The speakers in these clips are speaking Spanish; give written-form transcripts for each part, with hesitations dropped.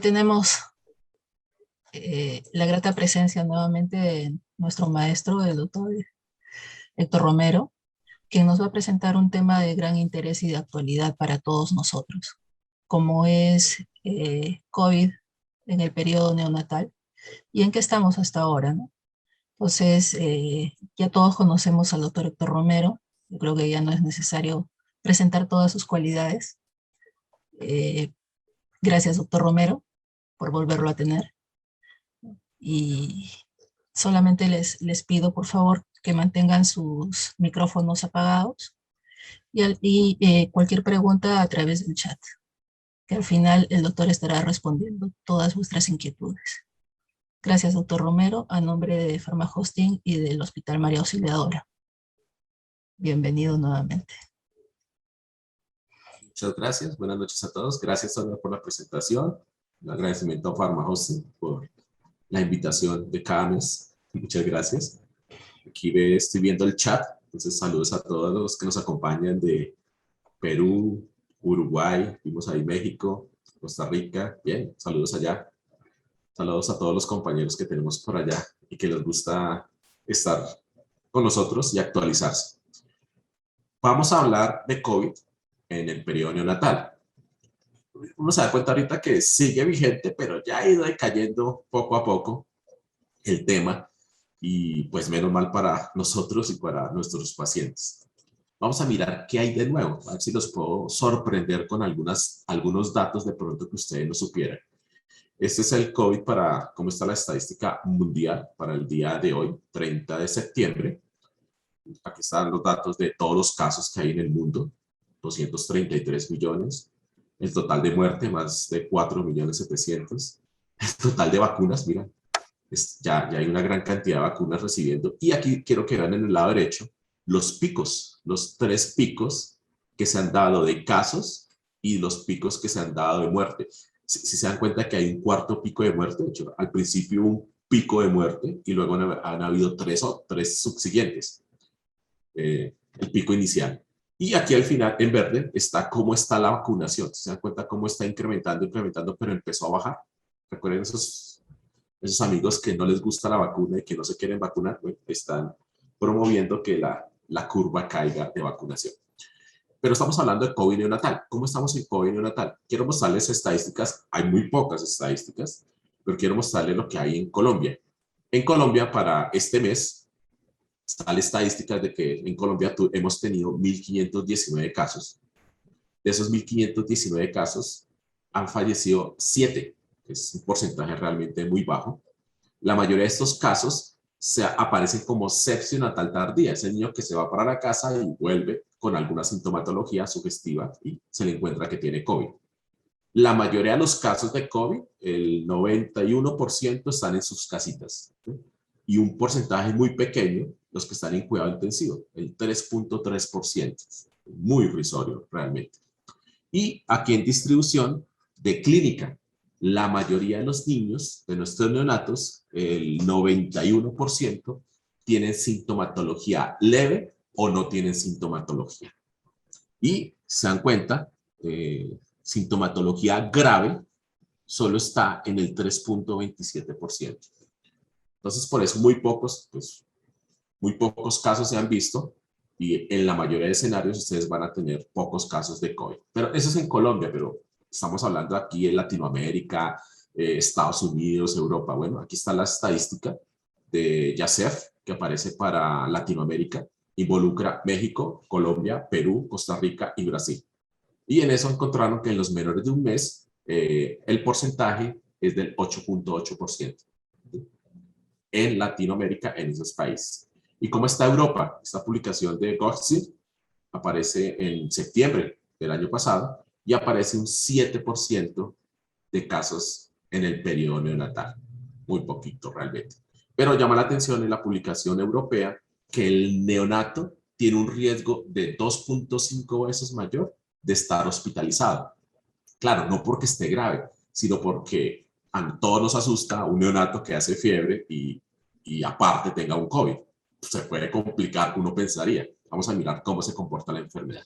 Hoy tenemos la grata presencia nuevamente de nuestro maestro, el doctor Héctor Romero, quien nos va a presentar un tema de gran interés y de actualidad para todos nosotros, como es COVID en el periodo neonatal y en qué estamos hasta ahora, ¿no? Entonces, ya todos conocemos al doctor Héctor Romero. Yo creo que ya no es necesario presentar todas sus cualidades. Eh, Gracias, doctor Romero, por volverlo a tener. Y solamente les pido, por favor, que mantengan sus micrófonos apagados y cualquier pregunta a través del chat, que al final el doctor estará respondiendo todas vuestras inquietudes. Gracias, doctor Romero, a nombre de Farmahosting y del Hospital María Auxiliadora. Bienvenido nuevamente. Muchas gracias, buenas noches a todos. Gracias, Sonia, por la presentación. Un agradecimiento a Farmahosting por la invitación de cada mes. Muchas gracias. Aquí estoy viendo el chat, entonces saludos a todos los que nos acompañan de Perú, Uruguay, vimos ahí México, Costa Rica. Bien, saludos allá. Saludos a todos los compañeros que tenemos por allá y que les gusta estar con nosotros y actualizarse. Vamos a hablar de COVID en el periodo neonatal. Uno se da cuenta ahorita que sigue vigente, pero ya ha ido decayendo poco a poco el tema y pues menos mal para nosotros y para nuestros pacientes. Vamos a mirar qué hay de nuevo, a ver si los puedo sorprender con algunos datos de pronto que ustedes no supieran. Este es el COVID para cómo está la estadística mundial para el día de hoy, 30 de septiembre. Aquí están los datos de todos los casos que hay en el mundo, 233 millones. El total de muerte, más de 4.700.000. El total de vacunas, mira, ya hay una gran cantidad de vacunas recibiendo. Y aquí quiero que vean en el lado derecho los picos, los 3 picos que se han dado de casos y los picos que se han dado de muerte. Si se dan cuenta que hay un cuarto pico de muerte, de hecho, al principio un pico de muerte y luego han habido tres subsiguientes. El pico inicial. Y aquí al final, en verde, está cómo está la vacunación. Se dan cuenta cómo está incrementando, pero empezó a bajar. Recuerden esos amigos que no les gusta la vacuna y que no se quieren vacunar, bueno, están promoviendo que la curva caiga de vacunación. Pero estamos hablando de COVID neonatal. ¿Cómo estamos en COVID neonatal? Quiero mostrarles estadísticas. Hay muy pocas estadísticas, pero quiero mostrarles lo que hay en Colombia. En Colombia, para este mes, sale estadísticas de que en Colombia hemos tenido 1.519 casos. De esos 1.519 casos, han fallecido 7, que es un porcentaje realmente muy bajo. La mayoría de estos casos aparecen como sepsis natal tardía, ese niño que se va para la casa y vuelve con alguna sintomatología sugestiva y se le encuentra que tiene COVID. La mayoría de los casos de COVID, el 91% están en sus casitas, ¿sí? Y un porcentaje muy pequeño los que están en cuidado intensivo, el 3.3%, muy irrisorio realmente. Y aquí en distribución de clínica, la mayoría de los niños, de nuestros neonatos, el 91% tienen sintomatología leve o no tienen sintomatología. Y se dan cuenta, sintomatología grave solo está en el 3.27%. Entonces, por eso muy pocos casos se han visto y en la mayoría de escenarios ustedes van a tener pocos casos de COVID. Pero eso es en Colombia, pero estamos hablando aquí en Latinoamérica, Estados Unidos, Europa. Bueno, aquí está la estadística de YACEF que aparece para Latinoamérica. Involucra México, Colombia, Perú, Costa Rica y Brasil. Y en eso encontraron que en los menores de un mes el porcentaje es del 8.8% en Latinoamérica, en esos países. ¿Y cómo está Europa? Esta publicación de Goxi aparece en septiembre del año pasado y aparece un 7% de casos en el periodo neonatal. Muy poquito realmente. Pero llama la atención en la publicación europea que el neonato tiene un riesgo de 2.5 veces mayor de estar hospitalizado. Claro, no porque esté grave, sino porque a todos nos asusta un neonato que hace fiebre y aparte tenga un COVID. Se puede complicar, uno pensaría. Vamos a mirar cómo se comporta la enfermedad.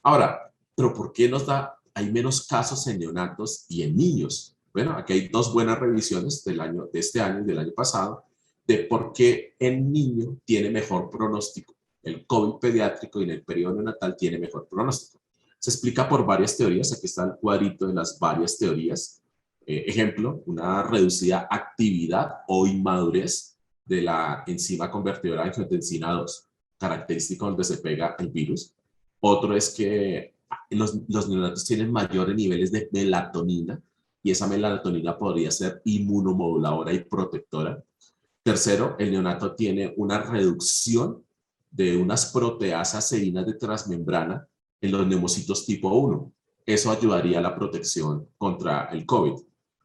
Ahora, ¿pero por qué hay menos casos en neonatos y en niños? Bueno, aquí hay dos buenas revisiones de este año y del año pasado, de por qué el niño tiene mejor pronóstico. El COVID pediátrico y en el periodo neonatal tiene mejor pronóstico. Se explica por varias teorías. Aquí está el cuadrito de las varias teorías. Ejemplo, una reducida actividad o inmadurez de la enzima convertidora de angiotensina 2, característica donde se pega el virus. Otro es que los neonatos tienen mayores niveles de melatonina y esa melatonina podría ser inmunomoduladora y protectora. Tercero, el neonato tiene una reducción de unas proteasas serinas de transmembrana en los neumocitos tipo 1. Eso ayudaría a la protección contra el COVID.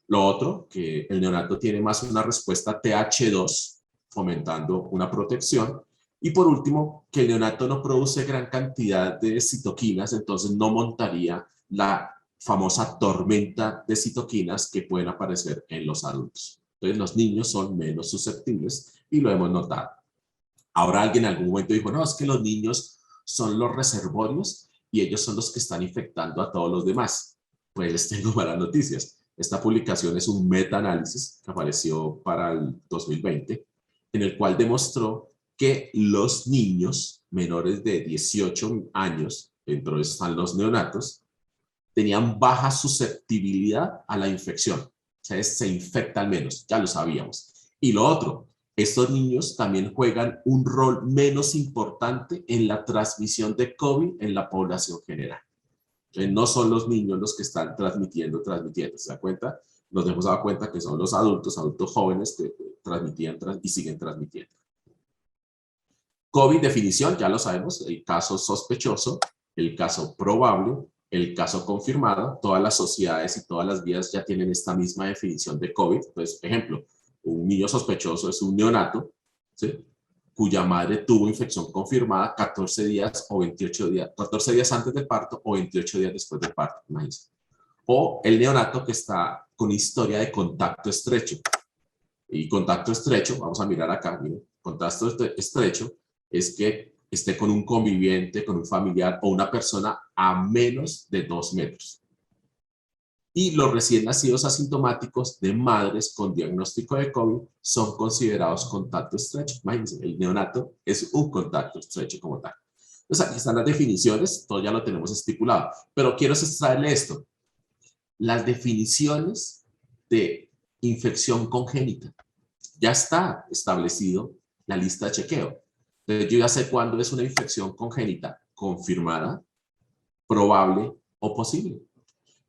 Lo otro, que el neonato tiene más una respuesta TH2, fomentando una protección. Y por último, que el neonato no produce gran cantidad de citoquinas, entonces no montaría la famosa tormenta de citoquinas que pueden aparecer en los adultos. Entonces los niños son menos susceptibles y lo hemos notado. Ahora alguien en algún momento dijo, no, es que los niños son los reservorios y ellos son los que están infectando a todos los demás. Pues les tengo malas noticias. Esta publicación es un meta-análisis que apareció para el 2020, en el cual demostró que los niños menores de 18 años, dentro de eso están los neonatos, tenían baja susceptibilidad a la infección. O sea, se infectan menos, ya lo sabíamos. Y lo otro, estos niños también juegan un rol menos importante en la transmisión de COVID en la población general. Entonces, no son los niños los que están transmitiendo, ¿se da cuenta? Nos hemos dado cuenta que son los adultos jóvenes que transmitían y siguen transmitiendo. COVID, definición, ya lo sabemos, el caso sospechoso, el caso probable, el caso confirmado. Todas las sociedades y todas las vías ya tienen esta misma definición de COVID. Entonces, ejemplo, un niño sospechoso es un neonato, ¿sí?, cuya madre tuvo infección confirmada 14 días o 28 días, 14 días antes del parto o 28 días después del parto, imagínense. O el neonato que está con historia de contacto estrecho. Y contacto estrecho, vamos a mirar acá, miren, contacto estrecho es que esté con un conviviente, con un familiar o una persona a menos de 2 metros. Y los recién nacidos asintomáticos de madres con diagnóstico de COVID son considerados contacto estrecho. Imagínense, el neonato es un contacto estrecho como tal. Entonces aquí están las definiciones, todo ya lo tenemos estipulado, pero quiero extraerle esto. Las definiciones de infección congénita. Ya está establecido la lista de chequeo. Entonces yo ya sé cuándo es una infección congénita confirmada, probable o posible.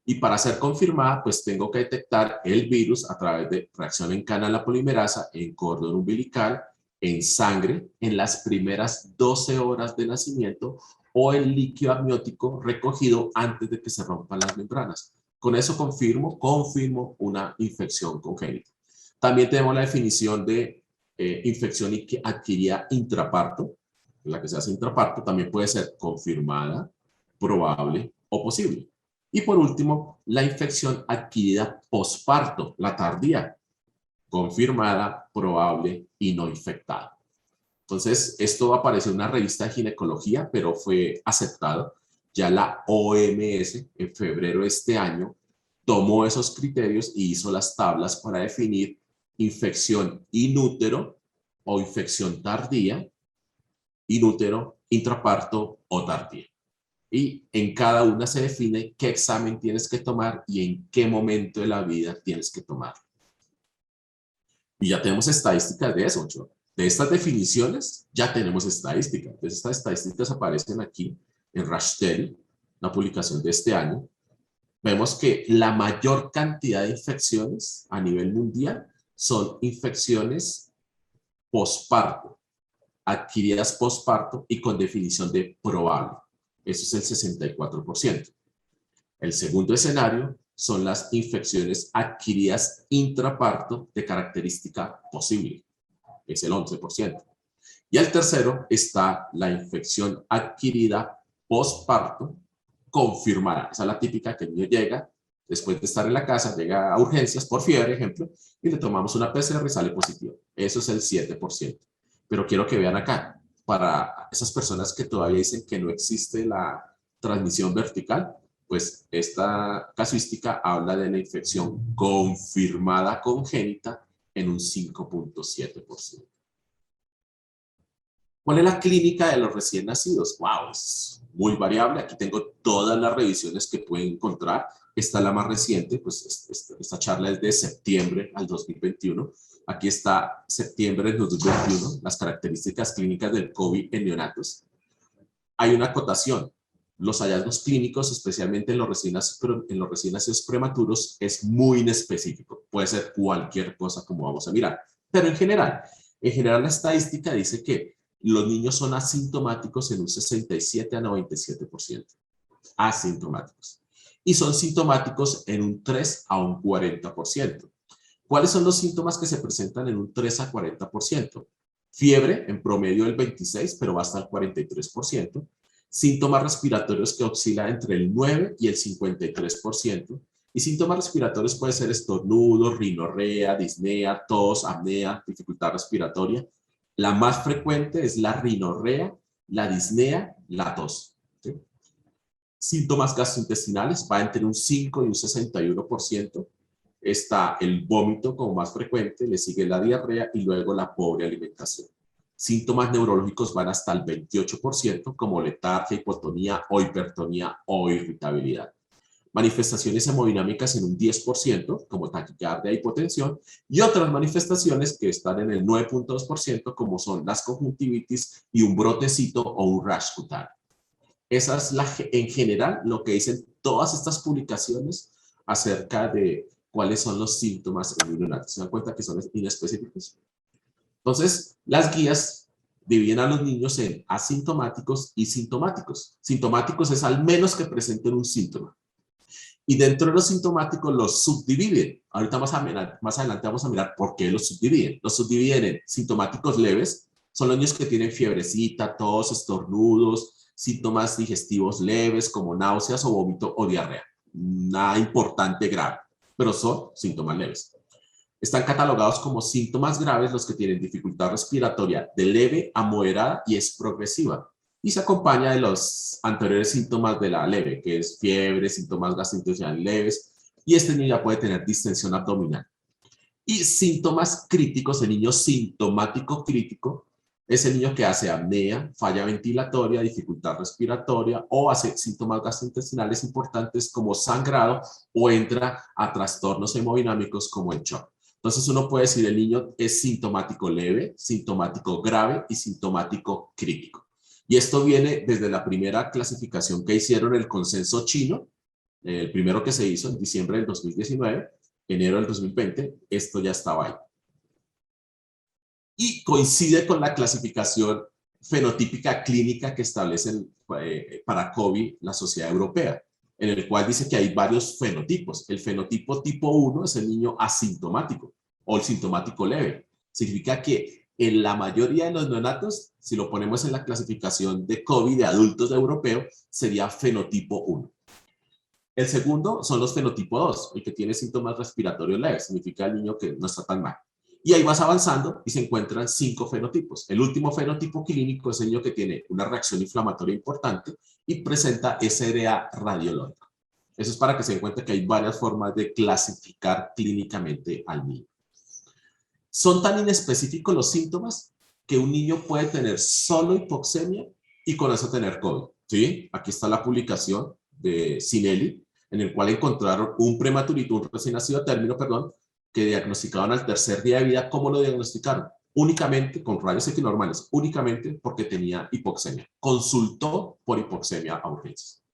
Y para ser confirmada, pues tengo que detectar el virus a través de reacción en cadena polimerasa, en cordón umbilical, en sangre, en las primeras 12 horas de nacimiento o en líquido amniótico recogido antes de que se rompan las membranas. Con eso confirmo una infección congénita. También tenemos la definición de infección adquirida intraparto. La que se hace intraparto también puede ser confirmada, probable o posible. Y por último, la infección adquirida posparto, la tardía, confirmada, probable y no infectada. Entonces, esto apareció en una revista de ginecología, pero fue aceptado. Ya la OMS en febrero de este año tomó esos criterios y hizo las tablas para definir infección inútero o infección tardía, inútero, intraparto o tardía. Y en cada una se define qué examen tienes que tomar y en qué momento de la vida tienes que tomar. Y ya tenemos estadísticas de eso, Ochoa. De estas definiciones ya tenemos estadísticas. Entonces, estas estadísticas aparecen aquí en Raschtel, una publicación de este año. Vemos que la mayor cantidad de infecciones a nivel mundial son infecciones posparto, adquiridas posparto y con definición de probable. Eso es el 64%. El segundo escenario son las infecciones adquiridas intraparto de característica posible. Es el 11%. Y el tercero está la infección adquirida posparto confirmada. Esa es la típica que el niño llega, después de estar en la casa, llega a urgencias por fiebre, ejemplo, y le tomamos una PCR y sale positivo. Eso es el 7%. Pero quiero que vean acá, para esas personas que todavía dicen que no existe la transmisión vertical, pues esta casuística habla de la infección confirmada congénita en un 5.7%. ¿Cuál es la clínica de los recién nacidos? ¡Wow! Es muy variable. Aquí tengo todas las revisiones que pueden encontrar. Esta es la más reciente, pues esta charla es de septiembre al 2021. Aquí está septiembre del 2021, las características clínicas del COVID en neonatos. Hay una acotación. Los hallazgos clínicos, especialmente en los recién nacidos prematuros, es muy inespecífico. Puede ser cualquier cosa como vamos a mirar. Pero en general la estadística dice que los niños son asintomáticos en un 67 a 97%. Asintomáticos. Y son sintomáticos en un 3 a un 40%. ¿Cuáles son los síntomas que se presentan en un 3 a 40%? Fiebre, en promedio del 26, pero va hasta el 43%. Síntomas respiratorios que oscilan entre el 9 y el 53%. Y síntomas respiratorios pueden ser estornudos, rinorrea, disnea, tos, apnea, dificultad respiratoria. La más frecuente es la rinorrea, la disnea, la tos. ¿Sí? Síntomas gastrointestinales va entre un 5 y un 61%. Está el vómito como más frecuente, le sigue la diarrea y luego la pobre alimentación. Síntomas neurológicos van hasta el 28%, como letargia, hipotonía o hipertonía o irritabilidad. Manifestaciones hemodinámicas en un 10%, como taquicardia e hipotensión, y otras manifestaciones que están en el 9.2%, como son las conjuntivitis y un brotecito o un rash cutáneo. Esa es en general lo que dicen todas estas publicaciones acerca de cuáles son los síntomas en un neonato. ¿Se dan cuenta que son inespecíficos? Entonces, las guías dividen a los niños en asintomáticos y sintomáticos. Sintomáticos es al menos que presenten un síntoma. Y dentro de los sintomáticos los subdividen. Ahorita más adelante vamos a mirar por qué los subdividen. Los subdividen en sintomáticos leves, son los niños que tienen fiebrecita, tos, estornudos, síntomas digestivos leves como náuseas o vómito o diarrea. Nada importante grave, pero son síntomas leves. Están catalogados como síntomas graves los que tienen dificultad respiratoria de leve a moderada y es progresiva. Y se acompaña de los anteriores síntomas de la leve, que es fiebre, síntomas gastrointestinales leves, y este niño ya puede tener distensión abdominal. Y síntomas críticos, el niño sintomático crítico, es el niño que hace apnea, falla ventilatoria, dificultad respiratoria o hace síntomas gastrointestinales importantes como sangrado o entra a trastornos hemodinámicos como el shock. Entonces uno puede decir el niño es sintomático leve, sintomático grave y sintomático crítico. Y esto viene desde la primera clasificación que hicieron el consenso chino, el primero que se hizo en diciembre del 2019, enero del 2020, esto ya estaba ahí. Y coincide con la clasificación fenotípica clínica que establecen para COVID la Sociedad Europea, en el cual dice que hay varios fenotipos. El fenotipo tipo 1 es el niño asintomático o el sintomático leve. Significa que en la mayoría de los neonatos, si lo ponemos en la clasificación de COVID de adultos europeos, sería fenotipo 1. El segundo son los fenotipo 2, el que tiene síntomas respiratorios leves, significa el niño que no está tan mal. Y ahí vas avanzando y se encuentran 5 fenotipos. El último fenotipo clínico es el niño que tiene una reacción inflamatoria importante y presenta SDA radiológico. Eso es para que se den cuenta que hay varias formas de clasificar clínicamente al niño. Son tan inespecíficos los síntomas que un niño puede tener solo hipoxemia y con eso tener COVID. ¿Sí? Aquí está la publicación de Sinelli, en el cual encontraron un prematurito, un recién nacido a término, perdón, que diagnosticaban al tercer día de vida. ¿Cómo lo diagnosticaron? Únicamente con rayos X normales, únicamente porque tenía hipoxemia. Consultó por hipoxemia a urgencias.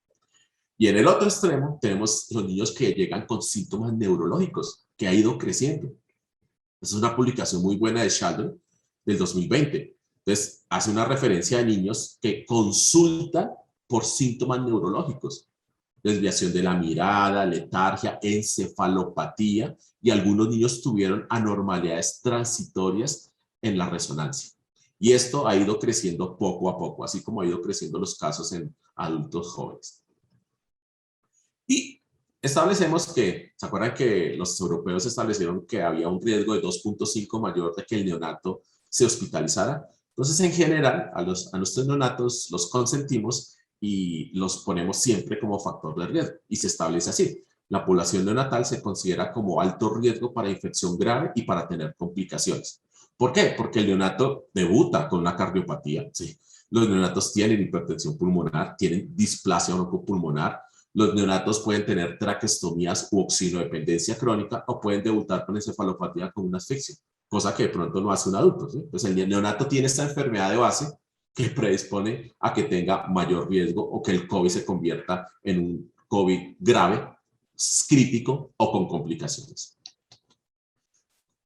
Y en el otro extremo tenemos los niños que llegan con síntomas neurológicos, que ha ido creciendo. Esa es una publicación muy buena de Sheldon del 2020. Entonces, hace una referencia a niños que consultan por síntomas neurológicos. Desviación de la mirada, letargia, encefalopatía, y algunos niños tuvieron anormalidades transitorias en la resonancia. Y esto ha ido creciendo poco a poco, así como ha ido creciendo los casos en adultos jóvenes. Y establecemos que, ¿se acuerdan que los europeos establecieron que había un riesgo de 2.5 mayor de que el neonato se hospitalizara? Entonces, en general, a nuestros neonatos los consentimos y los ponemos siempre como factor de riesgo y se establece así. La población neonatal se considera como alto riesgo para infección grave y para tener complicaciones. ¿Por qué? Porque el neonato debuta con una cardiopatía, ¿sí? Los neonatos tienen hipertensión pulmonar, tienen displasia oncopulmonar, los neonatos pueden tener traqueostomías u oxinodependencia crónica o pueden debutar con encefalopatía con una asfixia, cosa que de pronto no hace un adulto, ¿sí? Entonces el neonato tiene esta enfermedad de base que predispone a que tenga mayor riesgo o que el COVID se convierta en un COVID grave, crítico o con complicaciones.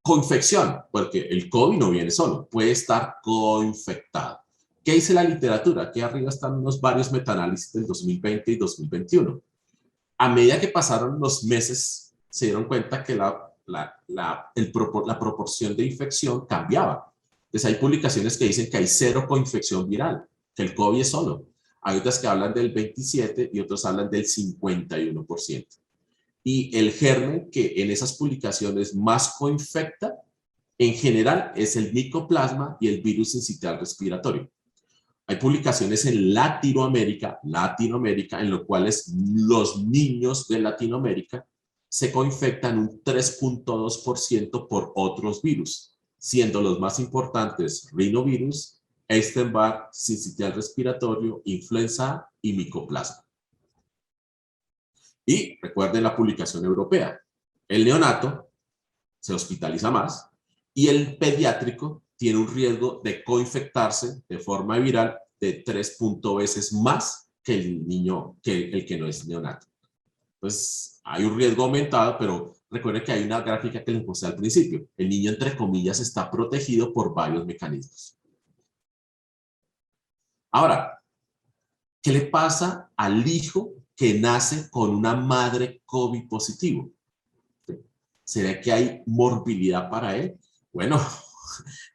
Coinfección, porque el COVID no viene solo, puede estar coinfectado. ¿Qué dice la literatura? Aquí arriba están unos varios metaanálisis del 2020 y 2021. A medida que pasaron los meses, se dieron cuenta que la proporción de infección cambiaba. Entonces hay publicaciones que dicen que hay cero coinfección viral, que el COVID es solo. Hay otras que hablan del 27% y otros hablan del 51%. Y el germen que en esas publicaciones más coinfecta, en general, es el micoplasma y el virus sincitial respiratorio. Hay publicaciones en Latinoamérica, en los cuales los niños de Latinoamérica se coinfectan un 3.2% por otros virus, siendo los más importantes rinovirus, Epstein-Barr, sincitial respiratorio, influenza A y micoplasma. Y recuerden la publicación europea. El neonato se hospitaliza más y el pediátrico tiene un riesgo de coinfectarse de forma viral de 3.0 veces más que el niño, que el que no es neonato. Pues hay un riesgo aumentado, pero recuerden que hay una gráfica que les mostré al principio. El niño, entre comillas, está protegido por varios mecanismos. Ahora, ¿qué le pasa al hijo que nace con una madre COVID positivo? ¿Será que hay morbilidad para él? Bueno,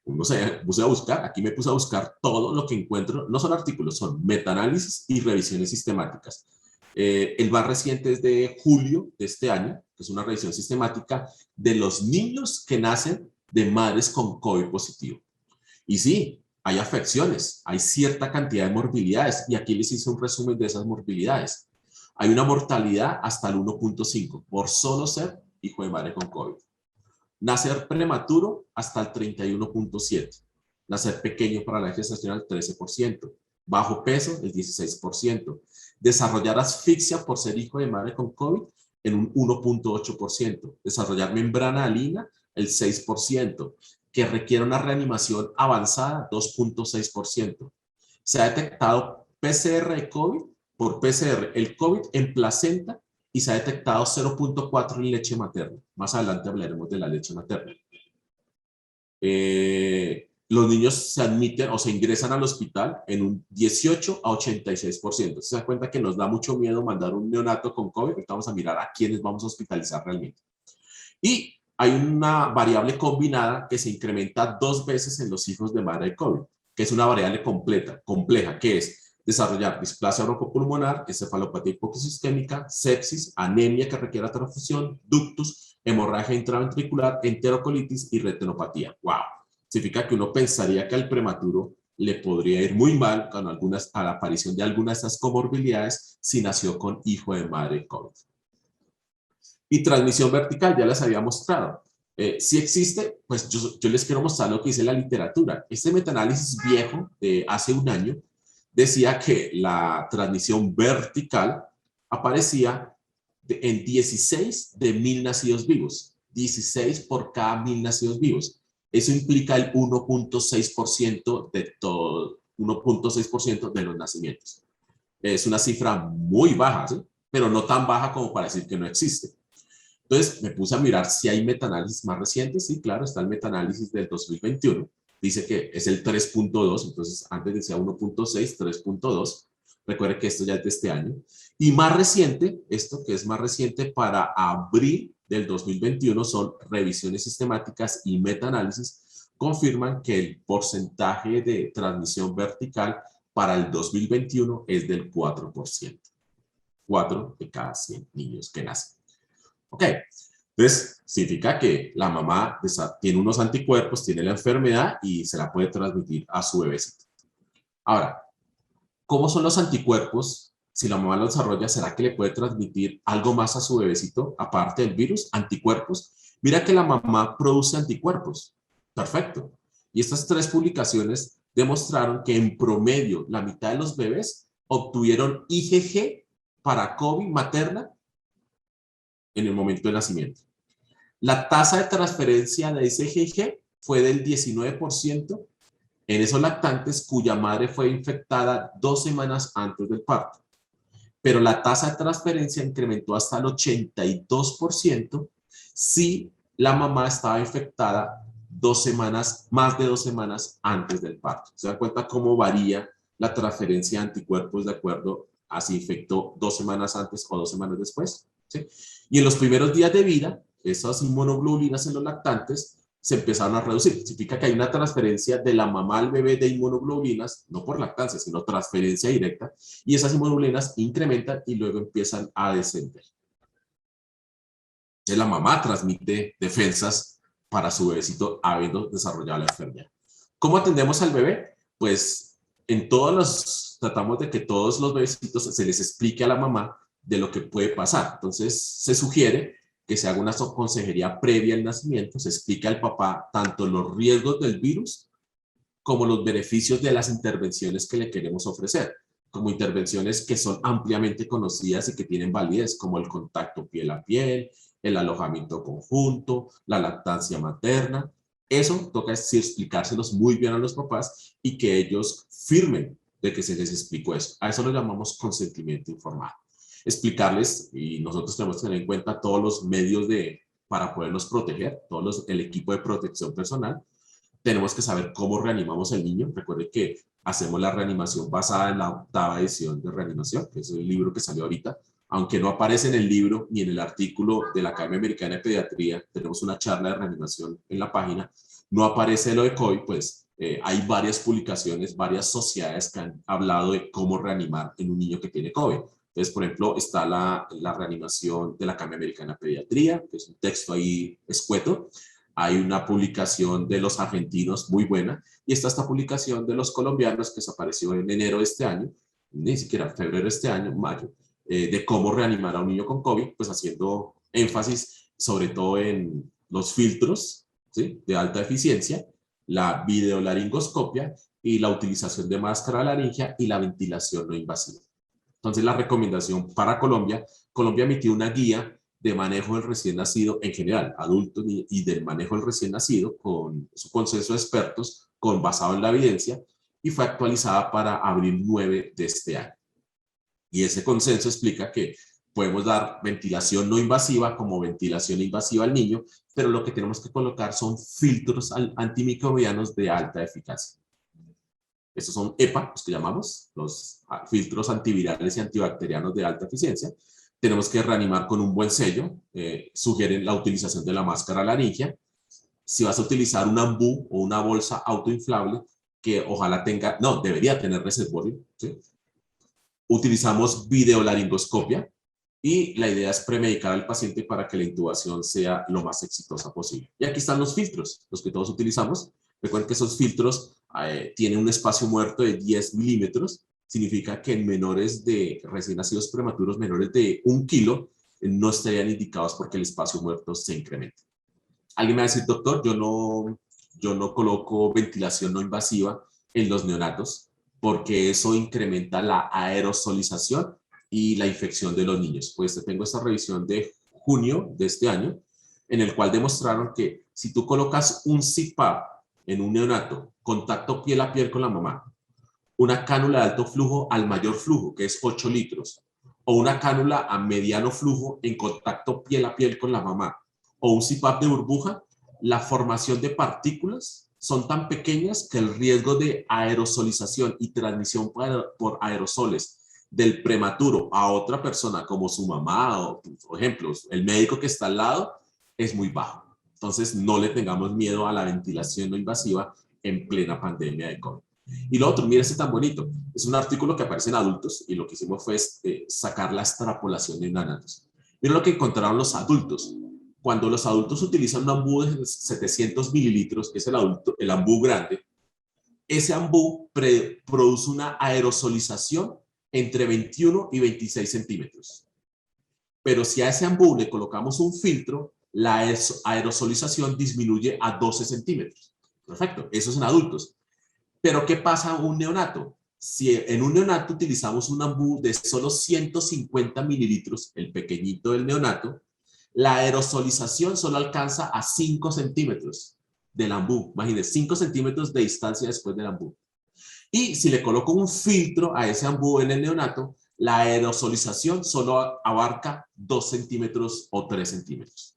uno se puse a buscar, aquí me puse a buscar todo lo que encuentro, no son artículos, son metaanálisis y revisiones sistemáticas. El más reciente es de julio de este año, que es una revisión sistemática de los niños que nacen de madres con COVID positivo. Y sí, hay afecciones, hay cierta cantidad de morbilidades, y aquí les hice un resumen de esas morbilidades. Hay una mortalidad hasta el 1.5 por solo ser hijo de madre con COVID. Nacer prematuro hasta el 31.7. Nacer pequeño para la gestacional 13%. Bajo peso el 16%. Desarrollar asfixia por ser hijo de madre con COVID en un 1.8%. Desarrollar membrana alina el 6%. Que requiere una reanimación avanzada 2.6%. Se ha detectado PCR de COVID por PCR, el COVID en placenta, y se ha detectado 0.4 en leche materna. Más adelante hablaremos de la leche materna. Los niños se admiten o se ingresan al hospital en un 18 a 86%. Se da cuenta que nos da mucho miedo mandar un neonato con COVID, porque vamos a mirar a quiénes vamos a hospitalizar realmente. Y hay una variable combinada que se incrementa 2 veces en los hijos de madre de COVID, que es una variable compleja, que es desarrollar displasia broncopulmonar, encefalopatía hipoxisquémica, sepsis, anemia que requiera transfusión, ductus, hemorragia intraventricular, enterocolitis y retinopatía. ¡Wow! Significa que uno pensaría que al prematuro le podría ir muy mal con a la aparición de algunas de esas comorbilidades si nació con hijo de madre COVID. Y transmisión vertical, ya les había mostrado. Si existe, pues yo les quiero mostrar lo que dice la literatura. Este metaanálisis viejo de hace un año decía que la transmisión vertical aparecía en 16 de 1000 nacidos vivos. 16 por cada 1000 nacidos vivos. Eso implica el 1.6% de todo, 1.6% de los nacimientos. Es una cifra muy baja, ¿sí? Pero no tan baja como para decir que no existe. Entonces me puse a mirar si hay metaanálisis más recientes. Sí, claro, está el metaanálisis del 2021. Dice que es el 3.2, entonces antes decía 1.6, 3.2. Recuerde que esto ya es de este año. Y más reciente, esto que es más reciente para abril del 2021, son revisiones sistemáticas y metaanálisis, confirman que el porcentaje de transmisión vertical para el 2021 es del 4%. 4 de cada 100 niños que nacen. Ok, entonces significa que la mamá tiene unos anticuerpos, tiene la enfermedad y se la puede transmitir a su bebecito. Ahora, ¿Cómo son los anticuerpos? Si la mamá lo desarrolla, ¿será que le puede transmitir algo más a su bebecito, aparte del virus? Anticuerpos. Mira que la mamá produce anticuerpos. Perfecto. Y estas 3 publicaciones demostraron que en promedio la mitad de los bebés obtuvieron IgG para COVID materna en el momento de nacimiento. La tasa de transferencia de ese IgG fue del 19% en esos lactantes cuya madre fue infectada 2 semanas antes del parto. Pero la tasa de transferencia incrementó hasta el 82% si la mamá estaba infectada 2 semanas, más de 2 semanas antes del parto. ¿Se dan cuenta cómo varía la transferencia de anticuerpos de acuerdo a si infectó 2 semanas antes o 2 semanas después? ¿Sí? Y en los primeros días de vida, esas inmunoglobulinas en los lactantes se empezaron a reducir. Significa que hay una transferencia de la mamá al bebé de inmunoglobulinas, no por lactancia, sino transferencia directa, y esas inmunoglobulinas incrementan y luego empiezan a descender. Entonces la mamá transmite defensas para su bebecito habiendo desarrollado la enfermedad. ¿Cómo atendemos al bebé? Pues en todos los, tratamos de que todos los bebecitos se les explique a la mamá de lo que puede pasar. Entonces se sugiere que se haga una consejería previa al nacimiento, se explique al papá tanto los riesgos del virus como los beneficios de las intervenciones que le queremos ofrecer, como intervenciones que son ampliamente conocidas y que tienen validez, como el contacto piel a piel, el alojamiento conjunto, la lactancia materna. Eso toca explicárselos muy bien a los papás y que ellos firmen de que se les explicó eso. A eso lo llamamos consentimiento informado. Explicarles, y nosotros tenemos que tener en cuenta todos los medios para podernos proteger, el equipo de protección personal. Tenemos que saber cómo reanimamos al niño. Recuerden que hacemos la reanimación basada en la 8ª edición de reanimación, que es el libro que salió ahorita. Aunque no aparece en el libro ni en el artículo de la Academia Americana de Pediatría, tenemos una charla de reanimación en la página, no aparece lo de COVID, pues hay varias publicaciones, varias sociedades que han hablado de cómo reanimar en un niño que tiene COVID. Entonces, por ejemplo, está la reanimación de la Academia Americana de Pediatría, que es un texto ahí escueto. Hay una publicación de los argentinos muy buena, y está esta publicación de los colombianos que se apareció en enero de este año, ni siquiera febrero de este año, mayo, de cómo reanimar a un niño con COVID, pues haciendo énfasis sobre todo en los filtros, ¿sí?, de alta eficiencia, la videolaringoscopia y la utilización de máscara laringea y la ventilación no invasiva. Entonces, la recomendación para Colombia, Colombia emitió una guía de manejo del recién nacido en general, adultos y del manejo del recién nacido, con su consenso de expertos, basado en la evidencia, y fue actualizada para abril 9 de este año. Y ese consenso explica que podemos dar ventilación no invasiva como ventilación invasiva al niño, pero lo que tenemos que colocar son filtros antimicrobianos de alta eficacia. Estos son EPA, los que llamamos, los filtros antivirales y antibacterianos de alta eficiencia. Tenemos que reanimar con un buen sello. Sugieren la utilización de la máscara laringea. Si vas a utilizar un ambú o una bolsa autoinflable, que ojalá tenga, no, debería tener reservorio, ¿sí? Utilizamos videolaringoscopia y la idea es premedicar al paciente para que la intubación sea lo más exitosa posible. Y aquí están los filtros, los que todos utilizamos. Recuerden que esos filtros tienen un espacio muerto de 10 milímetros. Significa que en menores de recién nacidos prematuros menores de 1 kilo no estarían indicados porque el espacio muerto se incrementa. Alguien me va a decir, doctor, yo no coloco ventilación no invasiva en los neonatos porque eso incrementa la aerosolización y la infección de los niños. Pues tengo esta revisión de junio de este año, en el cual demostraron que si tú colocas un CPAP en un neonato, contacto piel a piel con la mamá, una cánula de alto flujo al mayor flujo, que es 8 litros, o una cánula a mediano flujo en contacto piel a piel con la mamá, o un CPAP de burbuja, la formación de partículas son tan pequeñas que el riesgo de aerosolización y transmisión por aerosoles del prematuro a otra persona como su mamá o, por ejemplo, el médico que está al lado es muy bajo. Entonces, no le tengamos miedo a la ventilación no invasiva en plena pandemia de COVID. Y lo otro, mira este tan bonito, es un artículo que aparece en adultos y lo que hicimos fue sacar la extrapolación de neonatos. Mira lo que encontraron los adultos. Cuando los adultos utilizan un ambú de 700 mililitros, que es el ambú grande, ese ambú produce una aerosolización entre 21 y 26 centímetros. Pero si a ese ambú le colocamos un filtro, la aerosolización disminuye a 12 centímetros. Perfecto, eso es en adultos. Pero ¿qué pasa en un neonato? Si en un neonato utilizamos un ambú de solo 150 mililitros, el pequeñito del neonato, la aerosolización solo alcanza a 5 centímetros del ambú. Imagínense, 5 centímetros de distancia después del ambú. Y si le coloco un filtro a ese ambú en el neonato, la aerosolización solo abarca 2 centímetros o 3 centímetros.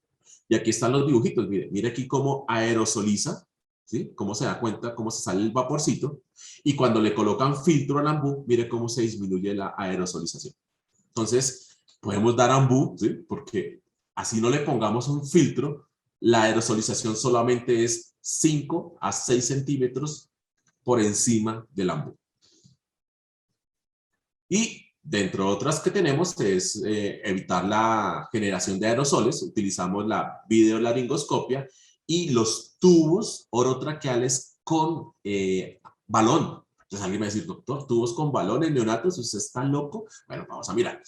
Y aquí están los dibujitos, mire aquí cómo aerosoliza, ¿sí? Cómo se da cuenta, cómo se sale el vaporcito. Y cuando le colocan filtro al ambú, mire cómo se disminuye la aerosolización. Entonces, podemos dar ambú, ¿sí? Porque así no le pongamos un filtro, la aerosolización solamente es 5 a 6 centímetros por encima del ambú. Y dentro de otras que tenemos es evitar la generación de aerosoles. Utilizamos la videolaringoscopia y los tubos orotraqueales con balón. Entonces alguien me va a decir, doctor, ¿tubos con balón en neonatos? ¿Usted está loco? Bueno, vamos a mirar.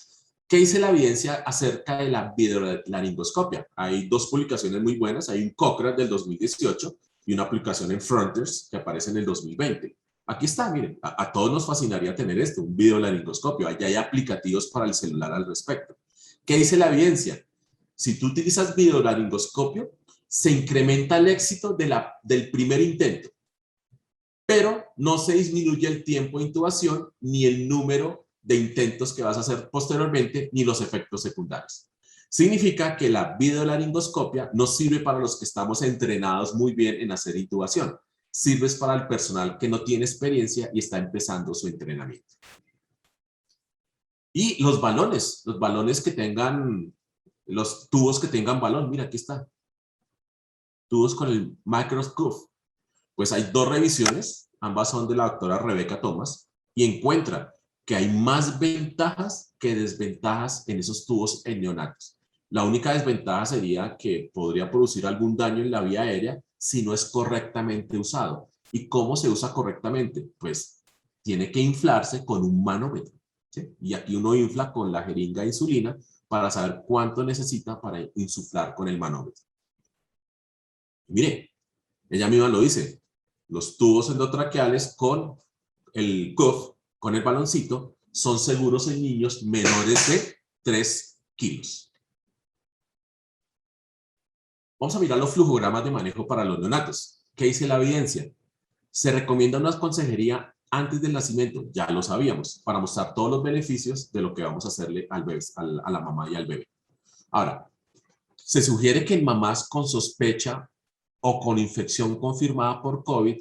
¿Qué dice la evidencia acerca de la videolaringoscopia? Hay dos publicaciones muy buenas. Hay un Cochrane del 2018 y una publicación en Frontiers que aparece en el 2020. Aquí está, miren, a todos nos fascinaría tener esto, un videolaringoscopio. Allá hay aplicativos para el celular al respecto. ¿Qué dice la evidencia? Si tú utilizas videolaringoscopio, se incrementa el éxito del primer intento, pero no se disminuye el tiempo de intubación ni el número de intentos que vas a hacer posteriormente, ni los efectos secundarios. Significa que la videolaringoscopia no sirve para los que estamos entrenados muy bien en hacer intubación. Sirve para el personal que no tiene experiencia y está empezando su entrenamiento. Y los balones que tengan, los tubos que tengan balón, mira, aquí está. Tubos con el microscope. Pues hay dos revisiones, ambas son de la doctora Rebecca Thomas, y encuentra que hay más ventajas que desventajas en esos tubos en neonatos. La única desventaja sería que podría producir algún daño en la vía aérea si no es correctamente usado. ¿Y cómo se usa correctamente? Pues tiene que inflarse con un manómetro, ¿sí? Y aquí uno infla con la jeringa de insulina para saber cuánto necesita para insuflar con el manómetro. Mire, ella misma lo dice, los tubos endotraqueales con el cuff, con el baloncito, son seguros en niños menores de 3 kilos. Vamos a mirar los flujogramas de manejo para los neonatos. ¿Qué dice la evidencia? Se recomienda una consejería antes del nacimiento, ya lo sabíamos, para mostrar todos los beneficios de lo que vamos a hacerle al bebé, a la mamá y al bebé. Ahora, se sugiere que en mamás con sospecha o con infección confirmada por COVID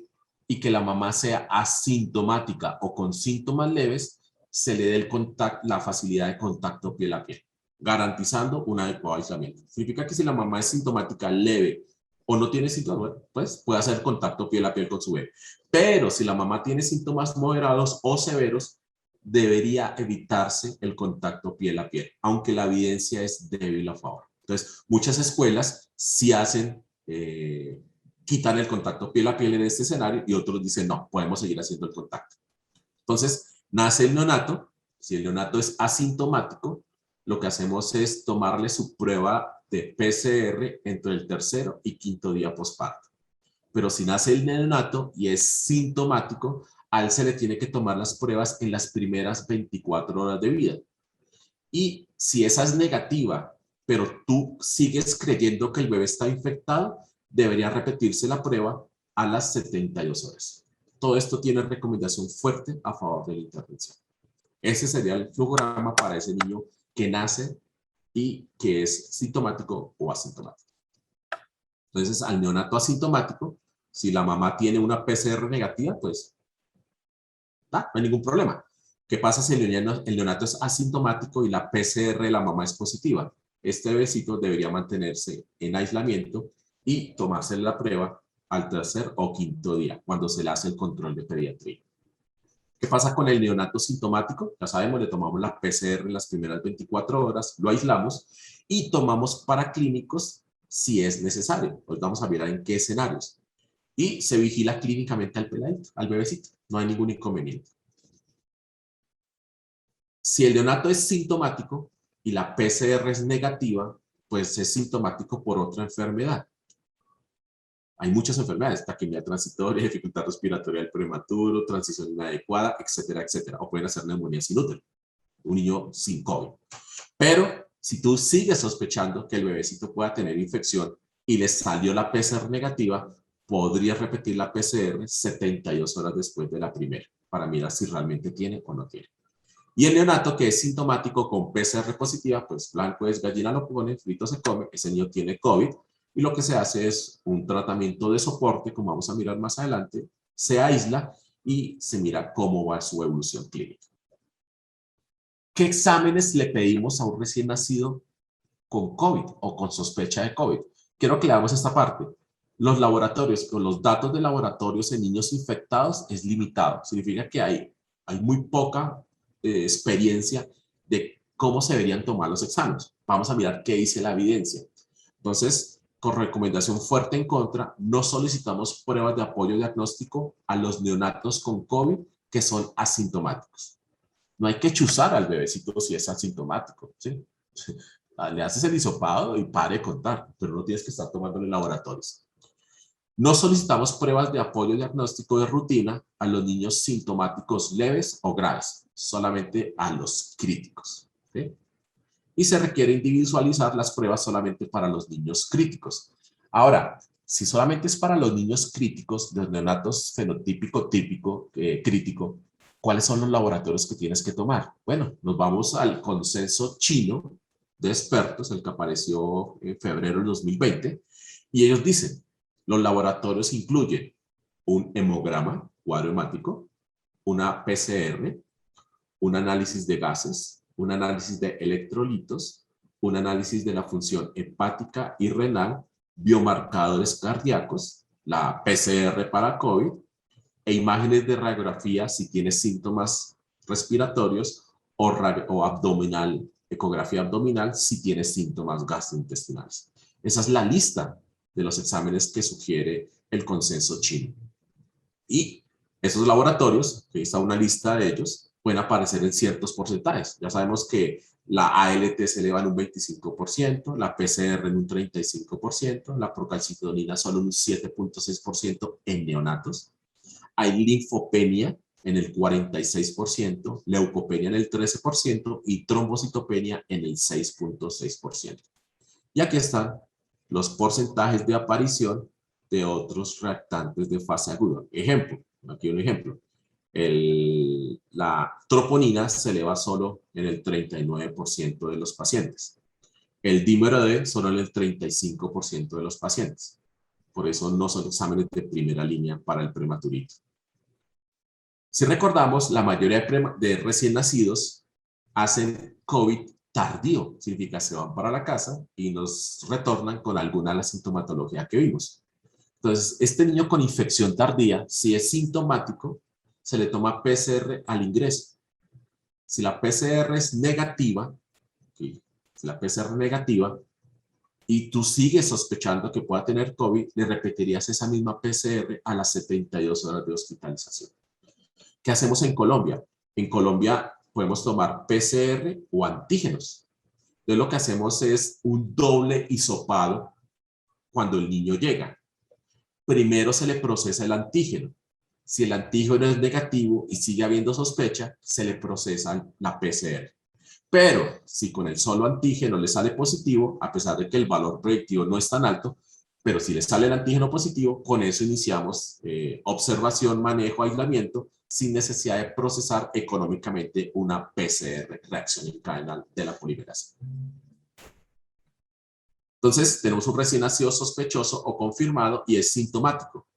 y que la mamá sea asintomática o con síntomas leves, se le dé la facilidad de contacto piel a piel, garantizando un adecuado aislamiento. Significa que si la mamá es sintomática leve o no tiene síntomas, pues puede hacer contacto piel a piel con su bebé. Pero si la mamá tiene síntomas moderados o severos, debería evitarse el contacto piel a piel, aunque la evidencia es débil a favor. Entonces, muchas escuelas sí hacen, quitan el contacto piel a piel en este escenario y otros dicen, no, podemos seguir haciendo el contacto. Entonces, nace el neonato. Si el neonato es asintomático, lo que hacemos es tomarle su prueba de PCR entre el tercero y quinto día posparto. Pero si nace el neonato y es sintomático, a él se le tiene que tomar las pruebas en las primeras 24 horas de vida. Y si esa es negativa, pero tú sigues creyendo que el bebé está infectado, debería repetirse la prueba a las 72 horas. Todo esto tiene recomendación fuerte a favor de la intervención. Ese sería el flujograma para ese niño que nace y que es sintomático o asintomático. Entonces, al neonato asintomático, si la mamá tiene una PCR negativa, pues no hay ningún problema. ¿Qué pasa si el neonato es asintomático y la PCR de la mamá es positiva? Este bebecito debería mantenerse en aislamiento y tomarse la prueba al tercer o quinto día, cuando se le hace el control de pediatría. ¿Qué pasa con el neonato sintomático? Ya sabemos, le tomamos la PCR en las primeras 24 horas, lo aislamos y tomamos paraclínicos si es necesario. Pues vamos a mirar en qué escenarios. y se vigila clínicamente al peladito, al bebecito. No hay ningún inconveniente. Si el neonato es sintomático y la PCR es negativa, pues es sintomático por otra enfermedad. Hay muchas enfermedades, taquimia transitoria, dificultad respiratoria del prematuro, transición inadecuada, etcétera, etcétera. O pueden hacer neumonía sin útero, un niño sin COVID. Pero si tú sigues sospechando que el bebecito pueda tener infección y le salió la PCR negativa, podrías repetir la PCR 72 horas después de la primera para mirar si realmente tiene o no tiene. Y el neonato que es sintomático con PCR positiva, pues blanco es gallina lo pone, frito se come, ese niño tiene COVID y lo que se hace es un tratamiento de soporte, como vamos a mirar más adelante, se aísla y se mira cómo va su evolución clínica. ¿Qué exámenes le pedimos a un recién nacido con COVID o con sospecha de COVID? Quiero que leamos esta parte. Los laboratorios, con los datos de laboratorios en niños infectados es limitado. Significa que hay muy poca experiencia de cómo se deberían tomar los exámenes. Vamos a mirar qué dice la evidencia. Entonces, con recomendación fuerte en contra, no solicitamos pruebas de apoyo diagnóstico a los neonatos con COVID que son asintomáticos. No hay que chuzar al bebecito si es asintomático, ¿sí? Le haces el hisopado y pare de contar, pero no tienes que estar tomándole laboratorios. No solicitamos pruebas de apoyo diagnóstico de rutina a los niños sintomáticos leves o graves, solamente a los críticos, ¿sí? Y se requiere individualizar las pruebas solamente para los niños críticos. Ahora, si solamente es para los niños críticos, los neonatos fenotípico típico, crítico, ¿cuáles son los laboratorios que tienes que tomar? Bueno, nos vamos al consenso chino de expertos, el que apareció en febrero del 2020, y ellos dicen, los laboratorios incluyen un hemograma, cuadro hemático, una PCR, un análisis de gases, un análisis de electrolitos, un análisis de la función hepática y renal, biomarcadores cardíacos, la PCR para COVID, e imágenes de radiografía si tiene síntomas respiratorios o abdominal, ecografía abdominal si tiene síntomas gastrointestinales. Esa es la lista de los exámenes que sugiere el consenso chino. Y esos laboratorios, que está una lista de ellos, pueden aparecer en ciertos porcentajes. Ya sabemos que la ALT se eleva en un 25%, la PCR en un 35%, la procalcitonina solo en un 7.6% en neonatos. Hay linfopenia en el 46%, leucopenia en el 13% y trombocitopenia en el 6.6%. Y aquí están los porcentajes de aparición de otros reactantes de fase aguda. Ejemplo, aquí un ejemplo. La troponina se eleva solo en el 39% de los pacientes. El dímero D solo en el 35% de los pacientes. Por eso no son exámenes de primera línea para el prematurito. Si recordamos, la mayoría de recién nacidos hacen COVID tardío, significa se van para la casa y nos retornan con alguna de la sintomatología que vimos. Entonces, este niño con infección tardía, si es sintomático, se le toma PCR al ingreso. Si la PCR es negativa, si la PCR es negativa, y tú sigues sospechando que pueda tener COVID, le repetirías esa misma PCR a las 72 horas de hospitalización. ¿Qué hacemos en Colombia? En Colombia podemos tomar PCR o antígenos. Entonces lo que hacemos es un doble hisopado cuando el niño llega. Primero se le procesa el antígeno. Si el antígeno es negativo y sigue habiendo sospecha, se le procesa la PCR. Pero si con el solo antígeno le sale positivo, a pesar de que el valor predictivo no es tan alto, pero si le sale el antígeno positivo, con eso iniciamos observación, manejo, aislamiento, sin necesidad de procesar económicamente una PCR, reacción en cadena de la polimerasa. Entonces, tenemos un recién nacido sospechoso o confirmado y es sintomático.